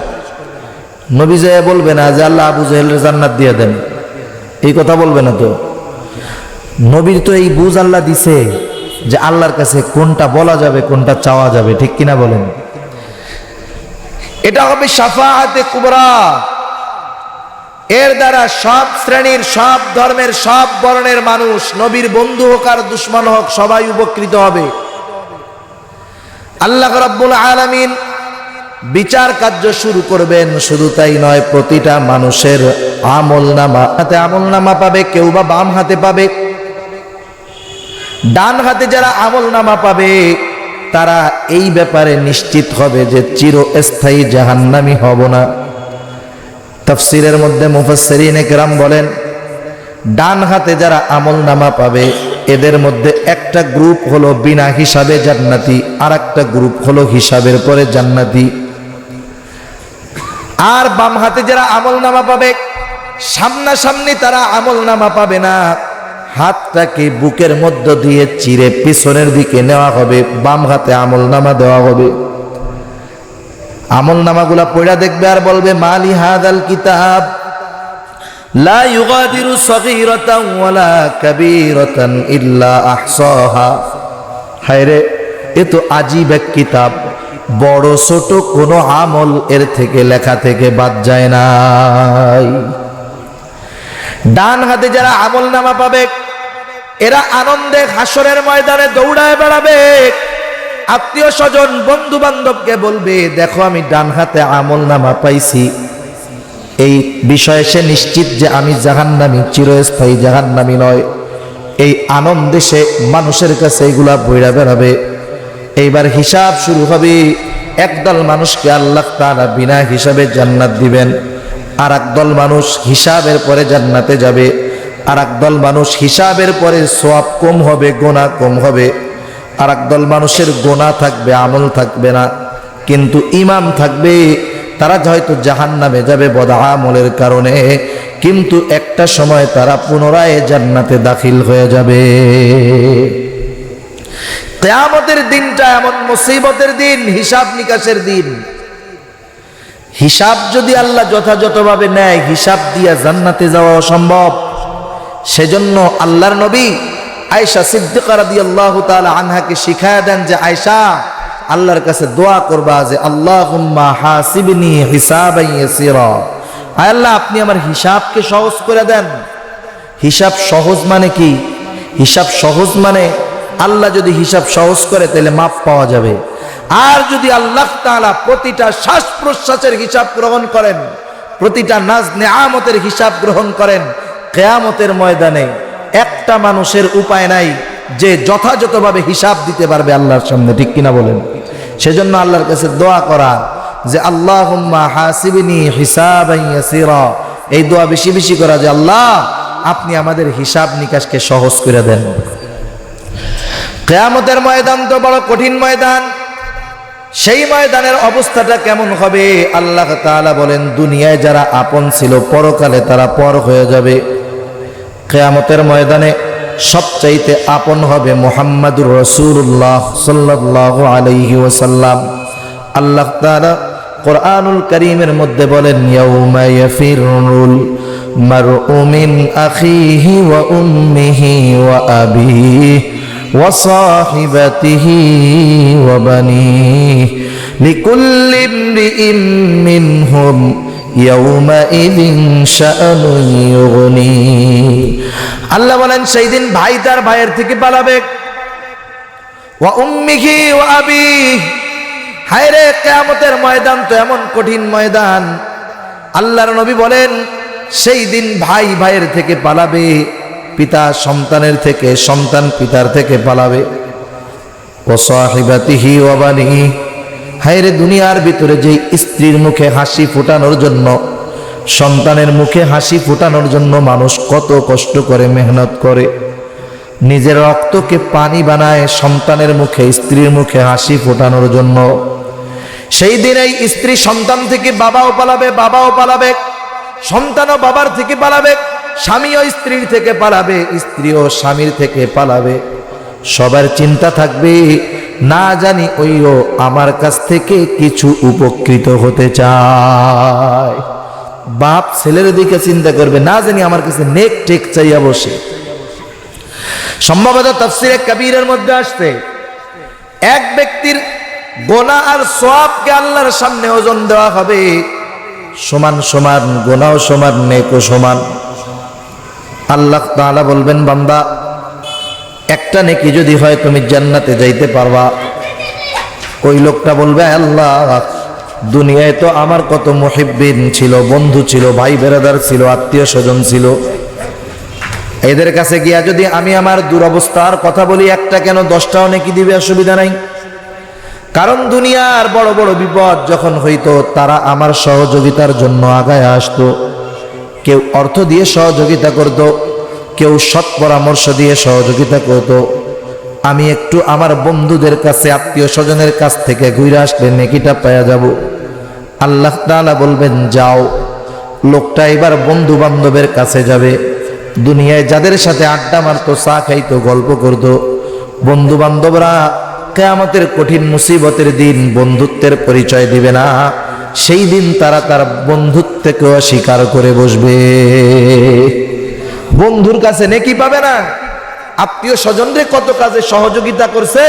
নবী যে বলবে না যে আল্লাহ আবু জাহেলের জান্নাত দিয়ে দেন, এই কথা বলবে না। তো নবীর তো এই বুঝ আল্লাহ দিছে যে আল্লাহর কাছে কোনটা বলা যাবে, কোনটা চাওয়া যাবে, ঠিক কিনা বলেন? এটা হবে শাফাআতে কুবরা। এর দ্বারা সব শ্রেণীর, সব ধর্মের, সব বর্ণের মানুষ, নবীর বন্ধু হোক আর দুশ্মন হোক, সবাই উপকৃত হবে। আল্লাহ রাব্বুল আলামিন বিচার কার্য শুরু করবেন। শুধু তাই নয়, প্রতিটা মানুষের আমলনামা, হাতে আমলনামা পাবে, কেউ বা বাম হাতে পাবে। ডান হাতে যারা আমলনামা পাবে তারা এই ব্যাপারে নিশ্চিত হবে যে চিরস্থায়ী জাহান্নামী হব না। তাফসীরের মধ্যে মুফাসসিরিনে কেরাম বলেন, ডান হাতে যারা আমলনামা পাবে এদের মধ্যে একটা গ্রুপ হলো বিনা হিসাবে জান্নাতি, আর একটা গ্রুপ হলো হিসাবের পরে জান্নাতি। আর বাম হাতে যারা আমলনামা পাবে, সামনাসামনি তারা আমলনামা পাবে না, হাতটাকে বুকের মধ্য দিয়ে চিরে পিছনের দিকে নেওয়া হবে, বাম হাতে আমলনামা দেওয়া হবে। আমলনামাগুলা পড়া দেখবে আর বলবে মালি হাদাল কিতাব লা ইউগাদিরু সগীরাতান ওয়ালা কাবীরাতান ইল্লা আহসাহা। হায়রে, এ তো আজীব এক কিতাব, বড় ছোট কোনো আমল এর থেকে লেখা থেকে বাদ যায় নাই। ডান হাতে যারা আমলনামা পাবে এরা আনন্দে হাসরের ময়দানে দৌড়ায় বেড়াবে, আত্মীয় স্বজন বন্ধু বান্ধবকে বলবে দেখো আমি ডান হাতে আমলনামা পাইছি। এই বিষয়ে সে নিশ্চিত যে আমি জাহান্নামী, চিরস্থায়ী জাহান্নামী নয়। এই আনন্দে সে মানুষের কাছে এগুলা বইরা বেড়াবে। এইবার হিসাব শুরু হবে। একদল মানুষকে আল্লাহ তাআলা বিনা হিসাবে জান্নাত দিবেন, আর একদল মানুষ হিসাবের পরে জান্নাতে যাবে, আর একদল মানুষ হিসাবের পরে সওয়াব কম হবে, গুনাহ কম হবে, আর একদল মানুষের গুনাহ থাকবে, আমল থাকবে না, কিন্তু ঈমান থাকবে। তারা হয়তো জাহান্নামে যাবে বদআমলের কারণে, কিন্তু একটা সময় তারা পুনরায় জান্নাতে দাখিল হয়ে যাবে। কিয়ামতের দিনটা এমন মুসিবতের দিন, হিসাব নিকাশের দিন। হিসাব যদি আল্লাহ যথাযথভাবে নেয়, হিসাব দিয়া জান্নাতে যাওয়া অসম্ভব। সেজন্য আল্লাহর নবী আয়েশা সিদ্দিকা রাদিয়াল্লাহু তাআলা আনহাকে শিখায়া দেন যে আয়েশা, আল্লাহর কাছে দোয়া করবা যে আল্লাহুম্মা হাসিবনি হিসাবান ইয়াসিরা। আয় আল্লাহ, আপনি আমার হিসাবকে সহজ করে দেন। হিসাব সহজ মানে কি? হিসাব সহজ মানে আল্লাহ যদি হিসাব সহজ করে তাহলে মাপ পাওয়া যাবে। আর যদি আল্লাহ তাআলা প্রতিটা শ্বাস প্রশ্বাসের হিসাব গ্রহণ করেন, প্রতিটা নাজ নেয়ামতের হিসাব গ্রহণ করেন, কিয়ামতের ময়দানে একটা মানুষের উপায় নাই যে যথাযথভাবে হিসাব দিতে পারবে আল্লাহর সামনে, ঠিক কিনা বলেন? সেজন্য আল্লাহর কাছে দোয়া করা যে আল্লাহুম্মা হাসিবনি হিসাবান ইয়াসিরা। এই দোয়া বেশি বেশি করা যে আল্লাহ আপনি আমাদের হিসাব নিকাশকে সহজ করে দেন। কিয়ামতের ময়দান তো বড় কঠিন ময়দান। সেই ময়দানের অবস্থাটা কেমন হবে? আল্লাহ তাআলা বলেন দুনিয়ায় যারা আপন ছিল পরকালে তারা পর হয়ে যাবে। কিয়ামতের ময়দানে সবচাইতে আপন হবে মুহাম্মাদুর রাসূলুল্লাহ সাল্লাল্লাহু আলাইহি ওয়াসাল্লাম। আল্লাহ তাআলা কোরআনুল কারীমের মধ্যে বলেন ইয়াউমা ইয়াফিরুল মারউ মিন আখিহি ওয়া উম্মিহি ওয়া আবিহি ওয়া সাহিবাতিহি ওয়া বানিহি লিকুল্লি ইমরিইম মিনহুম ইয়াউমাইযিন শাআনুন ইউগনি। আল্লাহ বলেন সেই দিন ভাই তার ভাইয়ের থেকে পালাবে। ওয়া উম্মিহি ওয়া আবিহি, হায়রে কিয়ামতের ময়দান তো এমন কঠিন ময়দান। আল্লাহর নবী বলেন সেই দিন ভাই ভাইয়ের থেকে পালাবে, পিতা সন্তানের থেকে, সন্তান পিতার থেকে পালাবে। ওয়া সাহিবাতিহি ওয়া বানিহি, হায়রে দুনিয়ার ভিতরে যে স্ত্রীর মুখে হাসি ফোটানোর জন্য, সন্তানের মুখে হাসি ফোটানোর জন্য মানুষ কত কষ্ট করে, মেহনত করে, নিজের রক্তকে পানি বানায় সন্তানের মুখে, স্ত্রীর মুখে হাসি ফোটানোর জন্য। সেই দিন এই স্ত্রী সন্তান থেকে বাবাও পালাবে, বাবাও পালাবে, সন্তানও বাবার থেকে পালাবে, স্বামীও স্ত্রীর থেকে পালাবে, স্ত্রীও স্বামীর থেকে পালাবে। সবার চিন্তা থাকবে না জানি ওইও আমার কাছ থেকে কিছু উপকৃত হতে চায়। বাপ ছেলের দিকে চিন্তা করবে না জানি আমার কাছে নেক টেক চাইয়া বসে। সম্ভবত তাফসীরে কবীরের মধ্যে আসছে এক ব্যক্তির গুনাহ আর সওয়াবকে আল্লাহর সামনে ওজন দেওয়া হবে, সমান সমান, গুনাহ সমান, নেকও সমান। আল্লাহ তাআলা বলবেন বান্দা একটা নেকি যদি হয় তুমি জান্নাতে যাইতে পারবা। ওই লোকটা বলবে আল্লাহ দুনিয়ায় তো আমার কত মুহিব্বিন ছিল, বন্ধু ছিল, ভাই বেরাদার ছিল, আত্মীয় স্বজন ছিল, এদের কাছে গিয়া যদি আমি আমার দুরবস্থার কথা বলি একটা কেন 10টাও নেকি দিবে, অসুবিধা নাই। কারণ দুনিয়ার বড় বড় বিপদ যখন হইতো তারা আমার সহযোগিতার জন্য আগায় আসতো। কেউ অর্থ দিয়ে সহযোগিতা করত, কেউ সৎ পরামর্শ দিয়ে সহযোগিতা করত। আমি একটু আমার বন্ধুদের কাছে, আত্মীয় স্বজনের কাছ থেকে ঘুরে আসলে নেকিটা পাওয়া যাব। আল্লাহ তাআলা বলবেন যাও। লোকটা এবার বন্ধু বান্ধবের কাছে যাবে, দুনিয়ায় যাদের সাথে আড্ডা মারতো, চা খাইতো, গল্প করতো, বন্ধু বান্ধবরা কিয়ামতের কঠিন মুসিবতের দিন বন্ধুত্বের পরিচয় দিবে না। সেই দিন তারা তার বন্ধুত্বকে অস্বীকার করে বসবে। বন্ধুর কাছে নেকি পাবে না। আত্মীয় স্বজনরে কত কাজে সহযোগিতা করছে,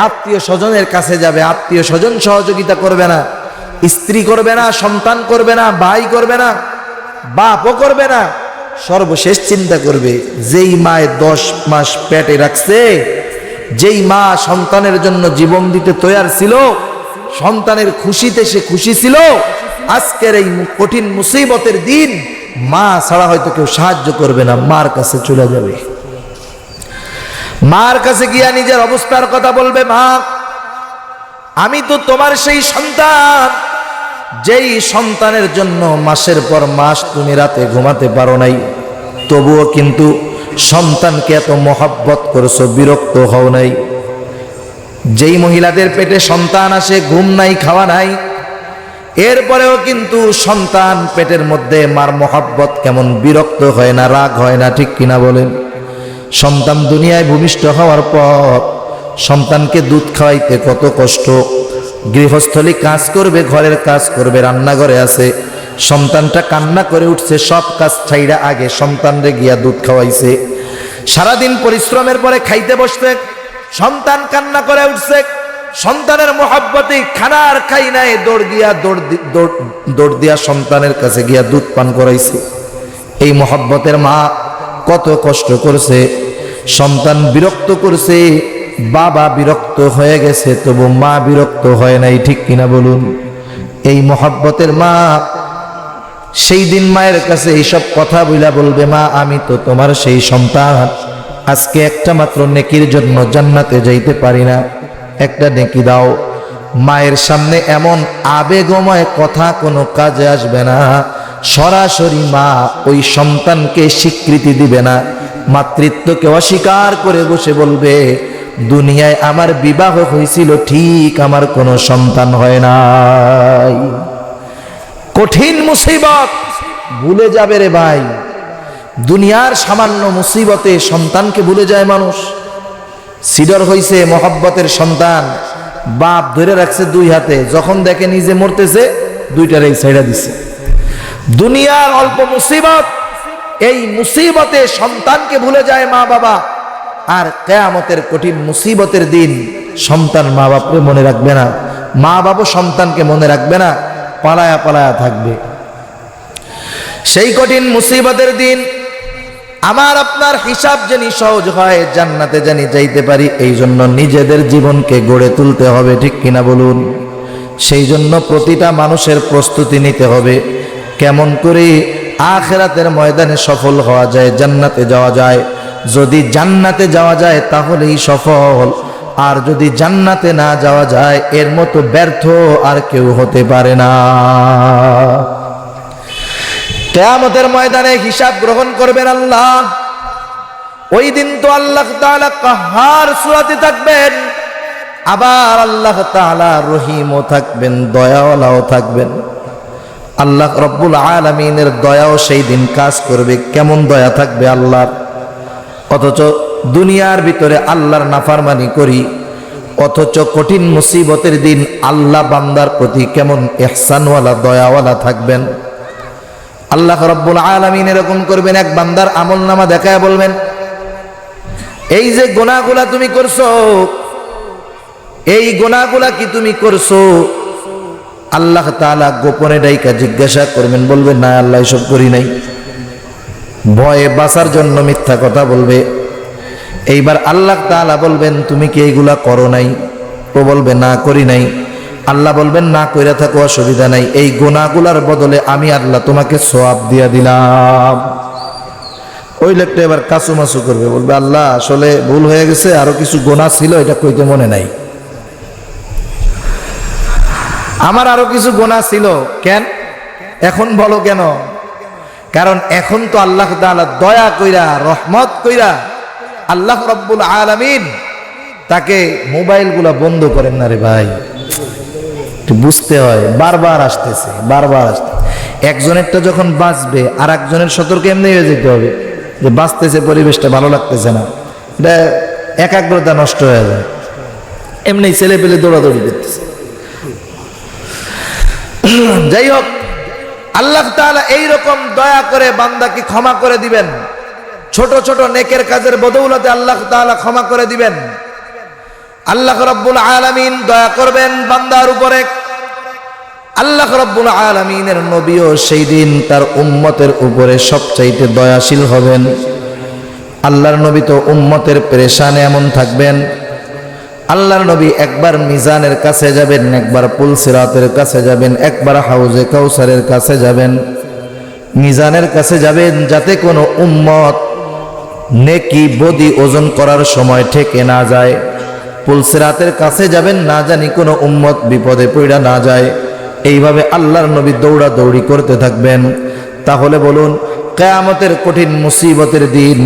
আত্মীয় স্বজনের কাছে যাবে, আত্মীয় স্বজন সহযোগিতা করবে না, স্ত্রী করবে না, সন্তান করবে না, ভাই করবে না, বাপও করবে না। সর্বশেষ চিন্তা করবে যেই মায়ে 10 মাস পেটে রাখছে, যেই মা সন্তানের জন্য জীবন দিতে তৈয়ার ছিল, সন্তানের খুশিতে সে খুশি ছিল, আজকের এই কঠিন মুসিবতের দিন মা ছাড়া হয়তো কেউ সাহায্য করবে না, মার কাছে চলে যাবে। মার কাছে গিয়া নিজের অবস্থার কথা বলবে, মা আমি তো তোমার সেই সন্তান, যেই সন্তানের জন্য মাসের পর মাস তুমি রাতে ঘুমাতে পারো নাই, তবুও কিন্তু সন্তানকে এত মহব্বত করছো, বিরক্ত হও নাই। যেই মহিলাদের পেটে সন্তান আসে, ঘুম নাই, খাওয়া নাই, এরপরেও কিন্তু সন্তান পেটের মধ্যে মার মহব্বত কেমন বিরক্ত হয় না, রাগ হয় না, ঠিক কিনা বলেন? সন্তান দুনিয়ায় ভূমিষ্ঠ হওয়ার পর সন্তানকে দুধ খাওয়াইতে কত কষ্ট, গৃহস্থলী কাজ করবে, ঘরের কাজ করবে, রান্নাঘরে আছে, সন্তানটা কান্না করে উঠছে, সব কাজ ছাইড়া আগে সন্তানরে গিয়া দুধ খাওয়াইছে। সারাদিন পরিশ্রমের পরে খাইতে বসতে সন্তান কান্না করে উঠছে, সন্তানের মহব্বতে খানার খাই নাই, দৌড় দিয়া সন্তানের কাছে গিয়া দুধ পান করাইছে। এই মহব্বতের মা কত কষ্ট করছে, সন্তান বিরক্ত করছে, বাবা বিরক্ত হয়ে গেছে, তবু মা বিরক্ত হয় নাই, ঠিক কিনা বলুন? এই মহব্বতের মা সেই দিন মায়ের কাছে এইসব কথা বইলা বলবে, মা আমি তো তোমার সেই সন্তান, আজকে একটা মাত্র নেকির জন্য জান্নাতে যাইতে পারি না, একটা নেকি দাও। মায়ের সামনে এমন আবেগময় কথা কোনো কাজে আসবে না। সরাসরি মা ওই সন্তানকে স্বীকৃতি দিবে না, মাতৃত্বকে অস্বীকার করে বসে বলবে, দুনিয়ায় আমার বিবাহ হয়েছিল ঠিক, আমার কোনো সন্তান হয় নাই। কঠিন মুসিবত ভুলে যাবে রে ভাই। দুনিয়ার সামান্য মুসিবতে সন্তানকে ভুলে যায় মানুষ। সিডর হইছে মহব্বতের সন্তান, বাপ ধরে রাখছে 2 হাতে, যখন দেখে নিজে মরতেছে 2টারেই ছেড়ে দিছে। দুনিয়ার অল্প মুসিবত, এই মুসিবতে সন্তানকে ভুলে যায় মা বাবা, আর কিয়ামতের কঠিন মুসিবতের দিন সন্তান মা বাপকে মনে রাখবে না, মা বাবা সন্তানকে মনে রাখবে না, পালায়া পালায়া থাকবে। সেই কঠিন মুসিবতের দিন আমার আপনার হিসাব জানি সহজ হয়, জান্নাতে জানি যাইতে পারি, এই জন্য নিজেদের জীবনকে গড়ে তুলতে হবে, ঠিক কিনা বলুন? সেই জন্য প্রতিটা মানুষের প্রস্তুতি নিতে হবে, কেমন করে আখিরাতের ময়দানে সফল হওয়া যায়, জান্নাতে যাওয়া যায়। যদি জান্নাতে যাওয়া যায় তাহলেই সফল, আর যদি জান্নাতে না যাওয়া যায় এর মতো ব্যর্থ আর কেউ হতে পারে না। কিয়ামতের ময়দানে হিসাব গ্রহণ করবেন আল্লাহ। ওই দিন তো আল্লাহ তাআলা কাহার সূরাতে থাকবেন, আবার আল্লাহ তাআলা রহিমও থাকবেন, দয়াওয়ালাও থাকবেন। আল্লাহ রব্বুল আলামিনের দয়াও সেই দিন কাজ করবে। কেমন দয়া থাকবে আল্লাহর! অথচ দুনিয়ার ভিতরে আল্লাহর নাফরমানি করি, অথচ কঠিন মুসিবতের দিন আল্লাহ বান্দার প্রতি কেমন ইহসানওয়ালা, দয়াওয়ালা থাকবেন। আল্লাহ রব্বুল আলামিন এরকম করবেন, এক বান্দার আমলনামা দেখায় বলবেন, এই যে গুনাহগুলা তুমি করছো, এই গুনাহগুলা কি তুমি করছো? আল্লাহ তাআলা গোপনে ডাইকা জিজ্ঞাসা করবেন, বলবে না আল্লাহ এসব করি নাই। ভয়ে বাঁচার জন্য মিথ্যা কথা বলবে। এইবার আল্লাহ তাআলা বলবেন, তুমি কি এইগুলা করো নাই? ও বলবে না করি নাই। আল্লাহ বলবেন, না কইরা থাকো, অসুবিধা নাই, এই গুনাহগুলার বদলে আমি আল্লাহ তোমাকে সওয়াব দিয়া দিলাম। ওই লোকটা এবার কাসুমাসু করবে, বলবে আল্লাহ আসলে ভুল হয়ে গেছে, আরো কিছু গুনাহ ছিল, এটা কইতে মনে নাই, আমার আরো কিছু গুনাহ ছিল। কেন এখন বলো কেন? কারণ এখন তো আল্লাহ তাআলা দয়া কইরা, রহমত কইরা আল্লাহ রব্বুল আলামিন তাকে মোবাইলগুলা বন্ধ করেন না রে ভাই, বুঝতে হয়। বারবার আসতেছে, বারবার আসতে, একজনেরটা যখন বাঁচবে আর একজনের সতর্ক এমনি হয়ে যেতে হবে। যে বাঁচতেছে, পরিবেশটা ভালো লাগতেছে না, এটা একাগ্রতা নষ্ট হয়ে যায়। এমনি ছেলে পেলে দৌড়াদৌড়ি করতেছে। যাই হোক, আল্লাহ তাআলা এইরকম দয়া করে বান্দাকে ক্ষমা করে দিবেন। ছোট ছোট নেকের কাজের বদৌলতে আল্লাহ তাআলা ক্ষমা করে দিবেন। আল্লাহ রাব্বুল আলামিন দয়া করবেন বান্দার উপরে। আল্লাহ রাব্বুল আলামিনের নবীও সেই দিন তার উম্মতের উপরে সবচাইতে দয়াশীল হবেন। আল্লাহর নবী তো উম্মতের পেরেশানে এমন থাকবেন, আল্লাহর নবী একবার মিজানের কাছে যাবেন, একবার পুলসিরাতের কাছে যাবেন, একবার হাউজে কাউসারের কাছে যাবেন। মিজানের কাছে যাবেন যাতে কোনো উম্মত নেকি বদি ওজন করার সময় ঠেকে না যায়। পুলসিরাতের কাছে যাবেন না জানি কোনো উম্মত বিপদে পড়া না যায়। এইভাবে আল্লাহর নবী দৌড়া দৌড়ি করতে থাকবেন। তাহলে বলুন, কিয়ামতের কঠিন মুসিবতের দিন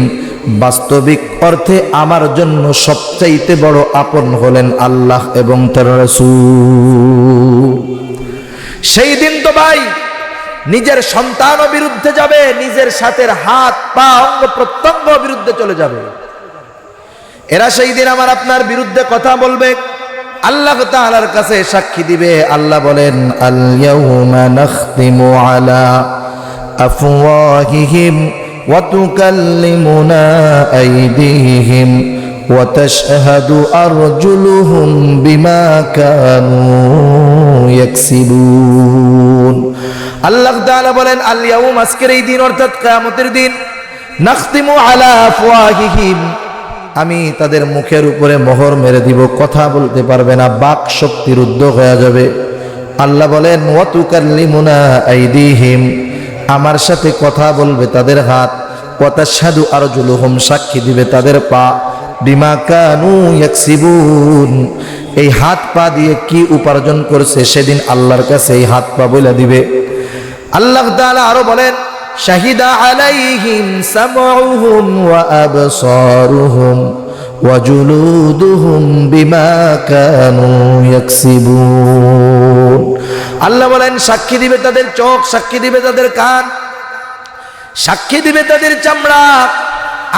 বাস্তবিক অর্থে আমার জন্য সবচাইতে বড় আপন হলেন আল্লাহ এবং তার রাসূল। সেই দিন তো ভাই নিজের সন্তানও বিরুদ্ধে যাবে, নিজের সাথের হাত পা অঙ্গ প্রত্যঙ্গ বিরুদ্ধে চলে যাবে। এরা সেই দিন আমার আপনার বিরুদ্ধে কথা বলবে, আল্লাহ তাআলার কাছে সাক্ষী দিবে। আল্লাহ বলেন, আল ইয়াউমা নাখতিমু আলা আফওয়াহিহিম ওয়া তুকাল্লিমুনা আইদিহিম ওয়া তাশহাদু আরজুলুহুম বিমা কানু ইয়াকসিবুন। আল্লাহ তাআলা বলেন, আল ইয়াউম, আজকের এই দিন অর্থাৎ কিয়ামতের দিন, নাখতিমু আলা আফওয়াহিহিম, আমি তাদের মুখের উপরে মোহর মেরে দিব, কথা বলতে পারবে না, বাক শক্তি রুদ্ধ হয়ে যাবে। আল্লাহ বলেন, ওয়া তুকাল্লিমুনা আইদিহিম, আমার সাথে কথা বলবে তাদের হাত, ওয়া তাশহাদু আরজুলুহুম, সাক্ষী দিবে তাদের পা, বিমা কানু ইয়াকসিবুন, এই হাত পা দিয়ে কি উপার্জন করছে সেদিন আল্লাহর কাছে এই হাত পা বলে দিবে। আল্লাহ তাআলা আরো বলেন, শাহিদা আলাইহিম সামউহুম ওয়া আবসারুহুম ওয়া জুলুদুহুম বিমা কানু ইয়াকসিবুন। আল্লাহ বলেন, সাক্ষী দিবে তাদের চোখ, সাক্ষী দিবে তাদের কান, সাক্ষী দিবে তাদের চামড়া।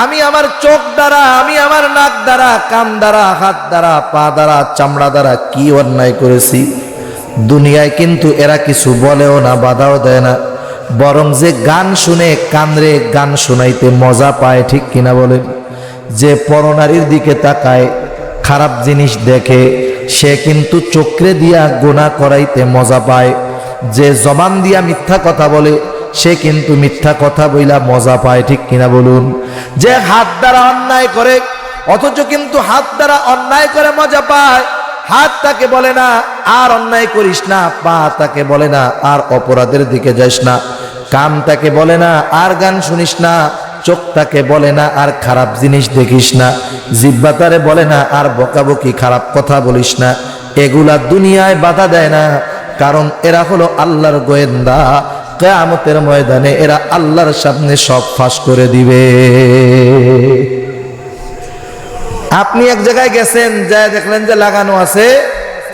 আমি আমার চোখ দ্বারা, আমি আমার নাক দ্বারা, কান দ্বারা, হাত দ্বারা, পা দ্বারা, চামড়া দ্বারা কি অন্যায় করেছি। দুনিয়ায় কিন্তু এরা কিছু বলেও না, বাধাও দেয় না, বরং যে গান শুনে কানরে গান শোনাইতে মজা পায়, ঠিক কিনা বলেন? যে পরনারীর দিকে তাকায়, খারাপ জিনিস দেখে, সে কিন্তু চোখে দিয়া গুনাহ করাইতে মজা পায়। যে জবান দিয়া মিথ্যা কথা বলে, সে কিন্তু মিথ্যা কথা বইলা মজা পায়, ঠিক কিনা বলুন? যে হাত দ্বারা অন্যায় করে, অথচ কিন্তু হাত দ্বারা অন্যায় করে মজা পায়, হাত তাকে বলে না আর অন্যায় করিস না, পা তাকে বলে না আর অপরাধের দিকে যাস না, কান তাকে বলে না আর গান শুনিস না, চোখ তাকে বলে না আর খারাপ জিনিস দেখিস না, জিহ্বা তারে বলে না আর বকাবকি খারাপ কথা বলিস না। এগুলা দুনিয়ায় বাধা দেয় না, কারণ এরা হলো আল্লাহর গোয়েন্দা। কিয়ামতের ময়দানে এরা আল্লাহর সামনে সব ফাঁস করে দিবে। আপনি এক জায়গায় গেছেন, যায় দেখলেন যে লাগানো আছে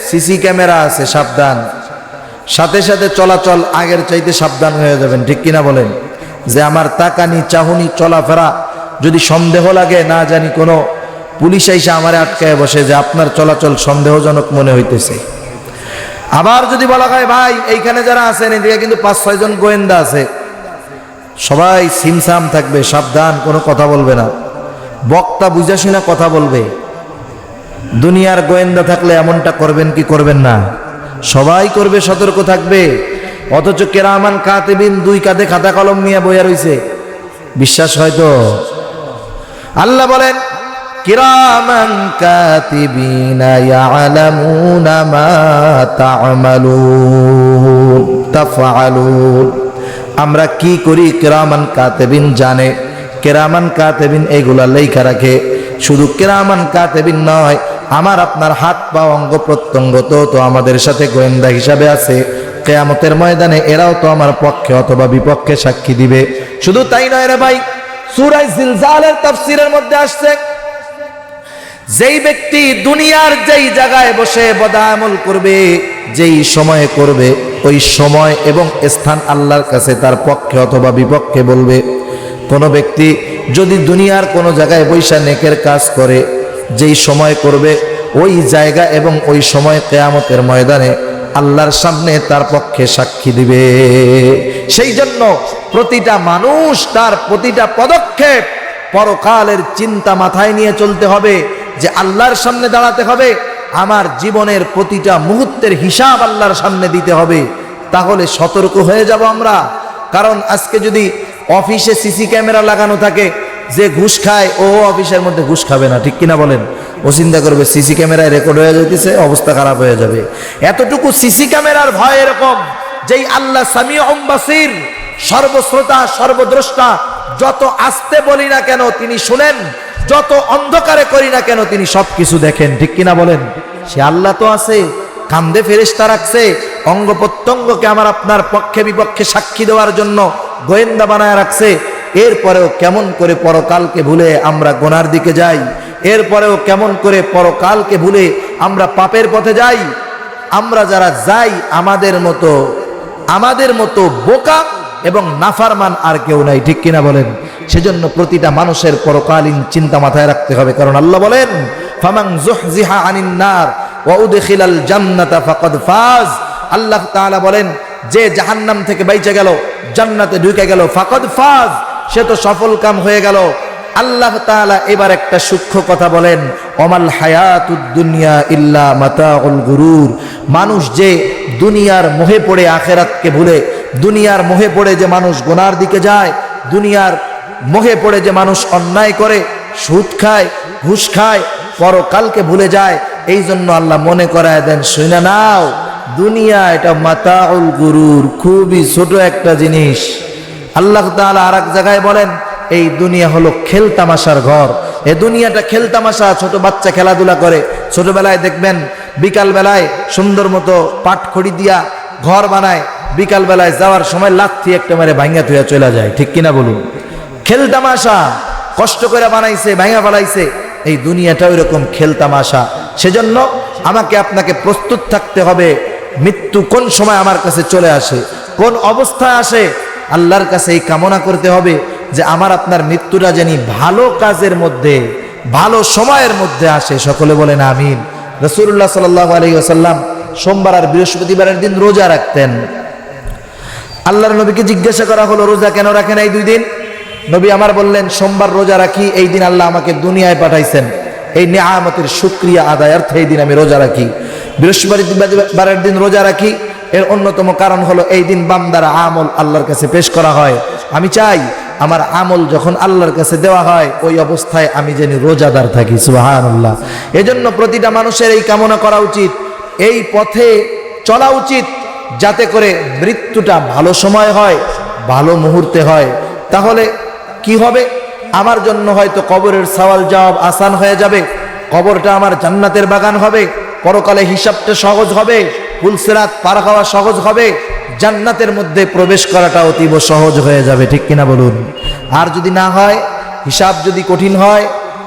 সিসি ক্যামেরা আছে, সাবধান, সাথে সাথে চলাচল আগের চাইতে সাবধান হয়ে যাবেন, ঠিক কিনা বলেন? যে আমার তাকানি চাহুনি চলাফেরা যদি সন্দেহ লাগে, না জানি কোনো পুলিশ এসে আমারে আটকায় বসে যে আপনার চলাচল সন্দেহজনক মনে হইতেছে। আবার যদি বলা হয়, ভাই এইখানে যারা আছেন এদিকে কিন্তু 5-6 জন গোয়েন্দা আছে, সবাই সিমসাম থাকবে, সাবধান, কোনো কথা বলবে না, বক্তা বুঝা শুনে কথা বলবে। দুনিয়ার গোয়েন্দা থাকলে এমনটা করবেন কি করবেন না? সবাই করবে, সতর্ক থাকবে। অথচ কেরামান কাতিবিন 2 কাঁধে খাতা কলম নিয়ে বইয়া রইছে, বিশ্বাস হয়তো? আল্লাহ বলেন, কিরামান কাতিবিনা ইয়ালামুনা মা তাফআলুন, আমরা কি করি কিরামান কাতিবিন জানে। কিরামান কাতিবিন এগুলা লেখা রাখে। শুধু কিরামান কাতিবিন নয়, আমার আপনার হাত পা অঙ্গ প্রত্যঙ্গ তো আমাদের সাথে গোয়েন্দা হিসাবে আছে। কিয়ামতের ময়দানে এরাও তো আমার পক্ষে অথবা বিপক্ষে সাক্ষী দিবে। শুধু তাই নয় রে ভাই, সূরা জিলজালের তাফসীরের মধ্যে আসছে, যেই ব্যক্তি দুনিয়ার যেই জায়গায় বসে বদামল করবে, যেই সময়ে করবে, ওই সময় এবং স্থান আল্লাহর কাছে তার পক্ষে অথবা বিপক্ষে বলবে। কোন ব্যক্তি যদি দুনিয়ার কোনো জায়গায় বৈশা নেকের কাজ করে, যেই সময় করবে ওই জায়গা এবং ওই সময় কিয়ামতের ময়দানে আল্লাহর সামনে তার পক্ষে সাক্ষী দিবে। সেই জন্য প্রতিটা মানুষ তার প্রতিটা পদক্ষেপ পরকালের চিন্তা মাথায় নিয়ে চলতে হবে, যে আল্লাহর সামনে দাঁড়াতে হবে, আমার জীবনের প্রতিটা মুহূর্তের হিসাব আল্লাহর সামনে দিতে হবে। তাহলে সতর্ক হয়ে যাব আমরা। কারণ আজকে যদি অফিসে সিসি ক্যামেরা লাগানো থাকে, যে ঘুষ খায় ও অফিসের মধ্যে ঘুষ খাবে না, ঠিক কিনা বলেন? ও চিন্তা করবে সিসি ক্যামেরায় রেকর্ড হয়ে যেতেছে, অবস্থা খারাপ হয়ে যাবে। এতটুকু সিসি ক্যামেরার ভয় এরকম, যেই আল্লাহ সামিউম বাসির, সর্বশ্রোতা সর্বদ্রষ্টা, যত আস্তে বলি না কেন তিনি শুনেন, যত অন্ধকারে করি না কেন তিনি সবকিছু দেখেন, ঠিক কিনা বলেন? সে আল্লাহ তো আছে, কান্দে ফেরেশতা রাখছে, অঙ্গ প্রত্যঙ্গকে আমার আপনার পক্ষে বিপক্ষে সাক্ষী দেওয়ার জন্য গোয়েন্দা বানায় রাখছে। এরপরেও কেমন করে পরকালকে ভুলে আমরা গুনার দিকে যাই, এরপরেও কেমন করে পরকালকে ভুলে আমরা পাপের পথে যাই। আমরা যারা যাই আমাদের মতো বোকা এবং নাফারমান আর কেউ নাই, ঠিক কিনা বলেন? সেজন্য প্রতিটা মানুষের পরকালীন চিন্তা মাথায় রাখতে হবে। কারণ আল্লাহ বলেন, ফামান যুহজিহা আনিন নার ওয়া উদখিলাল জান্নাতা ফাকাদ ফাজ। আল্লাহ তাআলা বলেন, যে জাহান্নাম থেকে বাইচে গেল, জান্নাতে ঢুকে গেল, ফাকাদ ফাজ, সে তো সফল কাম হয়ে গেল। আল্লাহ তাআলা এবার একটা সূক্ষ্ম কথা বলেন, ওমাল হায়াতুদ দুনিয়া ইল্লা মাতাউল গুরুর। মানুষ যে দুনিয়ার মোহে পড়ে আখিরাতকে ভুলে, দুনিয়ার মোহে পড়ে যে মানুষ গুনার দিকে যায়, দুনিয়ার মোহে পড়ে যে মানুষ অন্যায় করে, সুদ খায়, ঘুষ খায়, পরকালকে ভুলে যায়। এই জন্য আল্লাহ মনে করায় দেন, শুনে নাও, দুনিয়া এটা মাতাউল গুরুর, খুবই ছোট একটা জিনিস। আল্লাহ তাআলা আর এক জায়গায় বলেন, এই দুনিয়া হলো খেলতামাশার ঘর। এই দুনিয়াটা খেলতামাশা, ছোট বাচ্চা খেলাধুলা করে। ছোটবেলায় দেখবেন বিকাল বেলায় সুন্দর মতো পাটখড়ি দিয়া ঘর বানায়, বিকাল বেলায় যাওয়ার সময় লাথি একটা মেরে ভাঙ্গা থুয়া চলে যায়, ঠিক কিনা বলুন? খেলতামাশা, কষ্ট করে বানাইছে, ভাঙ্গা ফেলাইছে। এই দুনিয়াটা ওইরকম খেলতামাশা। সেজন্য আমাকে আপনাকে প্রস্তুত থাকতে হবে, মৃত্যু কোন সময় আমার কাছে চলে আসে, কোন অবস্থায় আসে। আল্লাহর কাছে এই কামনা করতে হবে যে আমার আপনার মৃত্যুটা জানি ভালো কাজের মধ্যে, ভালো সময়ের মধ্যে আসে। সকলে বলেন আমিন। রাসূলুল্লাহ সাল্লাল্লাহু আলাইহি ওয়াসাল্লাম সোমবার আর বৃহস্পতিবারের দিন রোজা রাখতেন। আল্লাহর নবীকে জিজ্ঞাসা করা হলো, রোজা কেন রাখেন এই দুই দিন? নবী আমার বললেন, সোমবার রোজা রাখি, এই দিন আল্লাহ আমাকে দুনিয়ায় পাঠাইছেন, এই নিয়ামতের শুকরিয়া আদায়ার্থে এই দিন আমি রোজা রাখি। বৃহস্পতিবারের দিন রোজা রাখি, এর অন্যতম কারণ হলো এই দিন বান্দার আমল আল্লাহর কাছে পেশ করা হয়। আমি চাই আমার আমল যখন আল্লাহর কাছে দেওয়া হয়, ওই অবস্থায় আমি যেন রোজাদার থাকি। সুবহানাল্লাহ। এজন্য প্রতিটা মানুষের এই কামনা করা উচিত, এই পথে চলা উচিত, যাতে করে মৃত্যুটা ভালো সময় হয়, ভালো মুহূর্তে হয়। তাহলে কি হবে? আমার জন্য হয়তো কবরের সওয়াল জবাব আসান হয়ে যাবে, কবরটা আমার জান্নাতের বাগান হবে, পরকালে হিসাবটা সহজ হবে, পুলসিরাত পার হওয়া সহজ হবে, জান্নাতের মধ্যে প্রবেশ করাটা অতীব সহজ হয়ে যাবে, ঠিক কিনা বলুন? আর যদি না হয়, হিসাব যদি কঠিন হয়,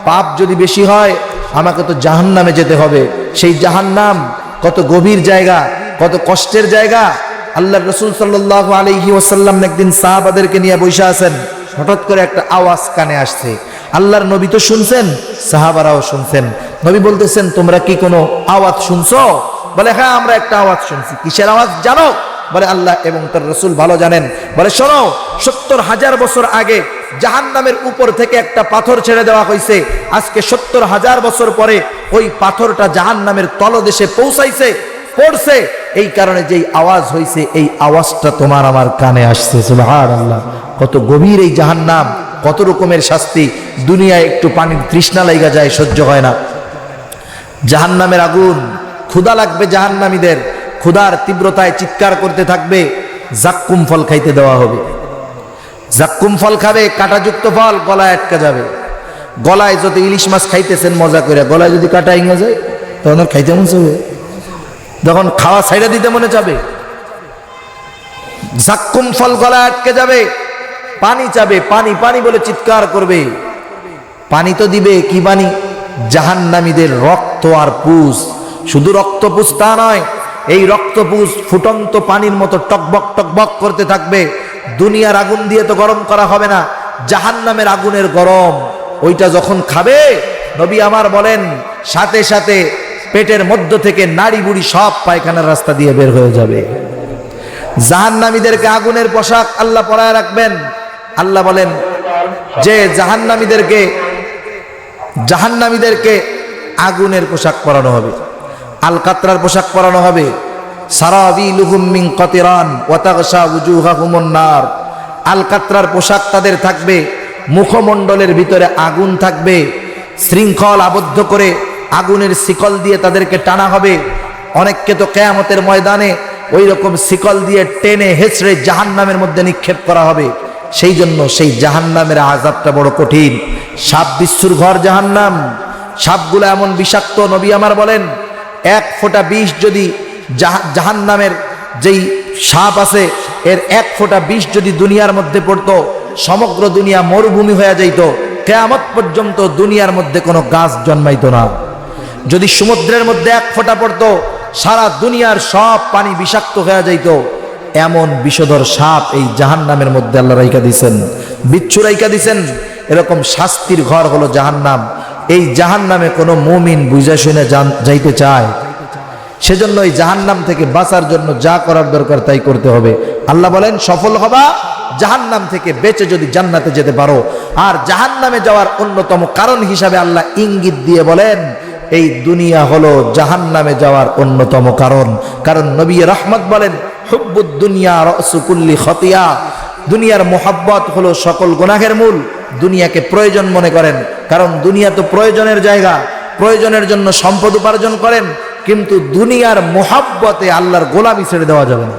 পাপ যদি বেশি হয়, আমাকে তো জাহান্নামে যেতে হবে। সেই জাহান্নাম কত গভীর জায়গা, কত কষ্টের জায়গা। আল্লাহর রাসূল সাল্লাল্লাহু আলাইহি ওয়াসাল্লাম একদিন সাহাবাদেরকে নিয়ে বসে আছেন, হঠাৎ করে একটা আওয়াজ কানে আসছে। আল্লাহর নবী তো শুনছেন, সাহাবারাও শুনছেন। নবী বলতেছেন, তোমরা কি কোনো আওয়াজ শুনছো? বলে, হ্যাঁ আমরা একটা আওয়াজ শুনছি। কিসের আওয়াজ জানো? বলে, আল্লাহ এবং তার রাসূল ভালো জানেন। বলে, শোনো, ৭০,০০০ বছর আগে জাহান্নামের উপর থেকে একটা পাথর ছেড়ে দেওয়া হয়েছে। আজকে ৭০,০০০ বছর পরে ওই পাথরটা জাহান্নামের তলদেশে পৌঁছাইছে, পড়ছে। এই কারণে যেই আওয়াজ হয়েছে, এই আওয়াজটা তোমার আমার কানে আসছে। সুবহানাল্লাহ। কত গভীর এই জাহান্নাম, কত রকমের শাস্তি। দুনিয়ায় একটু পানির তৃষ্ণা লাগা যায়, সহ্য হয় না। জাহান্নামের আগুন, ক্ষুধা লাগবে জাহান্নামীদের, ক্ষুধার তীব্রতায় চিৎকার করতে থাকবে। জাক্কুম ফল খাইতে দেওয়া হবে, জাক্কুম ফল খাবে, কাঁটাযুক্ত ফল, গলায় আটকা যাবে। গলায় যদি ইলিশ মাছ খাইতেছেন মজা করে, গলায় যদি কাঁটা ইঙে যায়, তখন আর খাইতে মন চাবে, তখন খাওয়া ছাইড়া দিতে মনে যাবে। জাক্কুম ফল গলায় আটকে যাবে, পানি চাবে, পানি পানি বলে চিৎকার করবে। পানি তো দিবে, কি পানি? জাহান্নামীদের রক্ত আর পুষ। শুধু রক্ত পুষ তা নয়, এই রক্ত পুষ ফুটন্ত পানির মতো টকবক টকবক করতে থাকবে। দুনিয়ার আগুন দিয়ে তো গরম করা হবে না, জাহান্নামের আগুনের গরম, ওইটা যখন খাবে নবী আমার বলেন সাথে সাথে পেটের মধ্য থেকে নাড়ি বুড়ি সব পায়খানার রাস্তা দিয়ে বের হয়ে যাবে। জাহান্নামীদেরকে আগুনের পোশাক আল্লাহ পরায় রাখবেন। আল্লাহ বলেন যে জাহান্নামীদেরকে আগুনের পোশাক পরানো হবে, আল কাতরার পোশাক পরানো হবে। সারাবিলুহুম মিন কাতিরান ওয়া তাগশা উজুহাহুমুন নার। আল কাতরার পোশাক তাদের থাকবে, মুখমণ্ডলের ভিতরে আগুন থাকবে, শৃঙ্খল আবদ্ধ করে আগুনের শিকল দিয়ে তাদেরকে টানা হবে। অনেককে তো কিয়ামতের ময়দানে ওই রকম শিকল দিয়ে টেনে হেঁচড়ে জাহান্নামের মধ্যে নিক্ষেপ করা হবে। সেই জন্য সেই জাহান্নামের আযাবটা বড় কঠিন। সাপ বিচ্ছুর ঘর জাহান্নাম। সাপগুলো এমন বিষাক্ত, নবী আমার বলেন এক ফোঁটা বিষ যদি জাহান্নামের যেই সাপ আছে এর এক ফোঁটা বিষ যদি দুনিয়ার মধ্যে পড়তো, সমগ্র দুনিয়া মরুভূমি হয়ে যাইত, কিয়ামত পর্যন্ত দুনিয়ার মধ্যে কোনো গাছ জন্মাইতো না। যদি সমুদ্রের মধ্যে এক ফোঁটা পড়তো, সারা দুনিয়ার সব পানি বিষাক্ত হয়ে যাইত। এমন বিষধর সাপ এই জাহান্নামের মধ্যে আল্লাহ রাইখা দিছেন, বিচ্ছু রাইখা দিছেন। এরকম শাস্তির ঘর হলো জাহান্নাম। এই জাহান্নামে কোনো মুমিন বুঝা শুনে যাইতে চায়? সেজন্য এই জাহান্নাম থেকে বাঁচার জন্য যা করার দরকার তাই করতে হবে। আল্লাহ বলেন সফল হবা জাহান্নাম থেকে বেঁচে যদি জান্নাতে যেতে পারো। আর জাহান্নামে যাওয়ার অন্যতম কারণ হিসাবে আল্লাহ ইঙ্গিত দিয়ে বলেন এই দুনিয়া হলো জাহান্নামে যাওয়ার অন্যতম কারণ। কারণ নবী রাহমাত বলেন হুব্বুদ দুনিয়া রাসু কুল্লি খতিয়া। দুনিয়ার মোহাব্বত হলো সকল গুনাহের মূল। দুনিয়াকে প্রয়োজন মনে করেন, কারণ দুনিয়া তো প্রয়োজনের জায়গা, প্রয়োজনের জন্য সম্পদ উপার্জন করেন, কিন্তু দুনিয়ার মোহাব্বতে আল্লাহর গোলামি ছেড়ে দেওয়া যাবে না।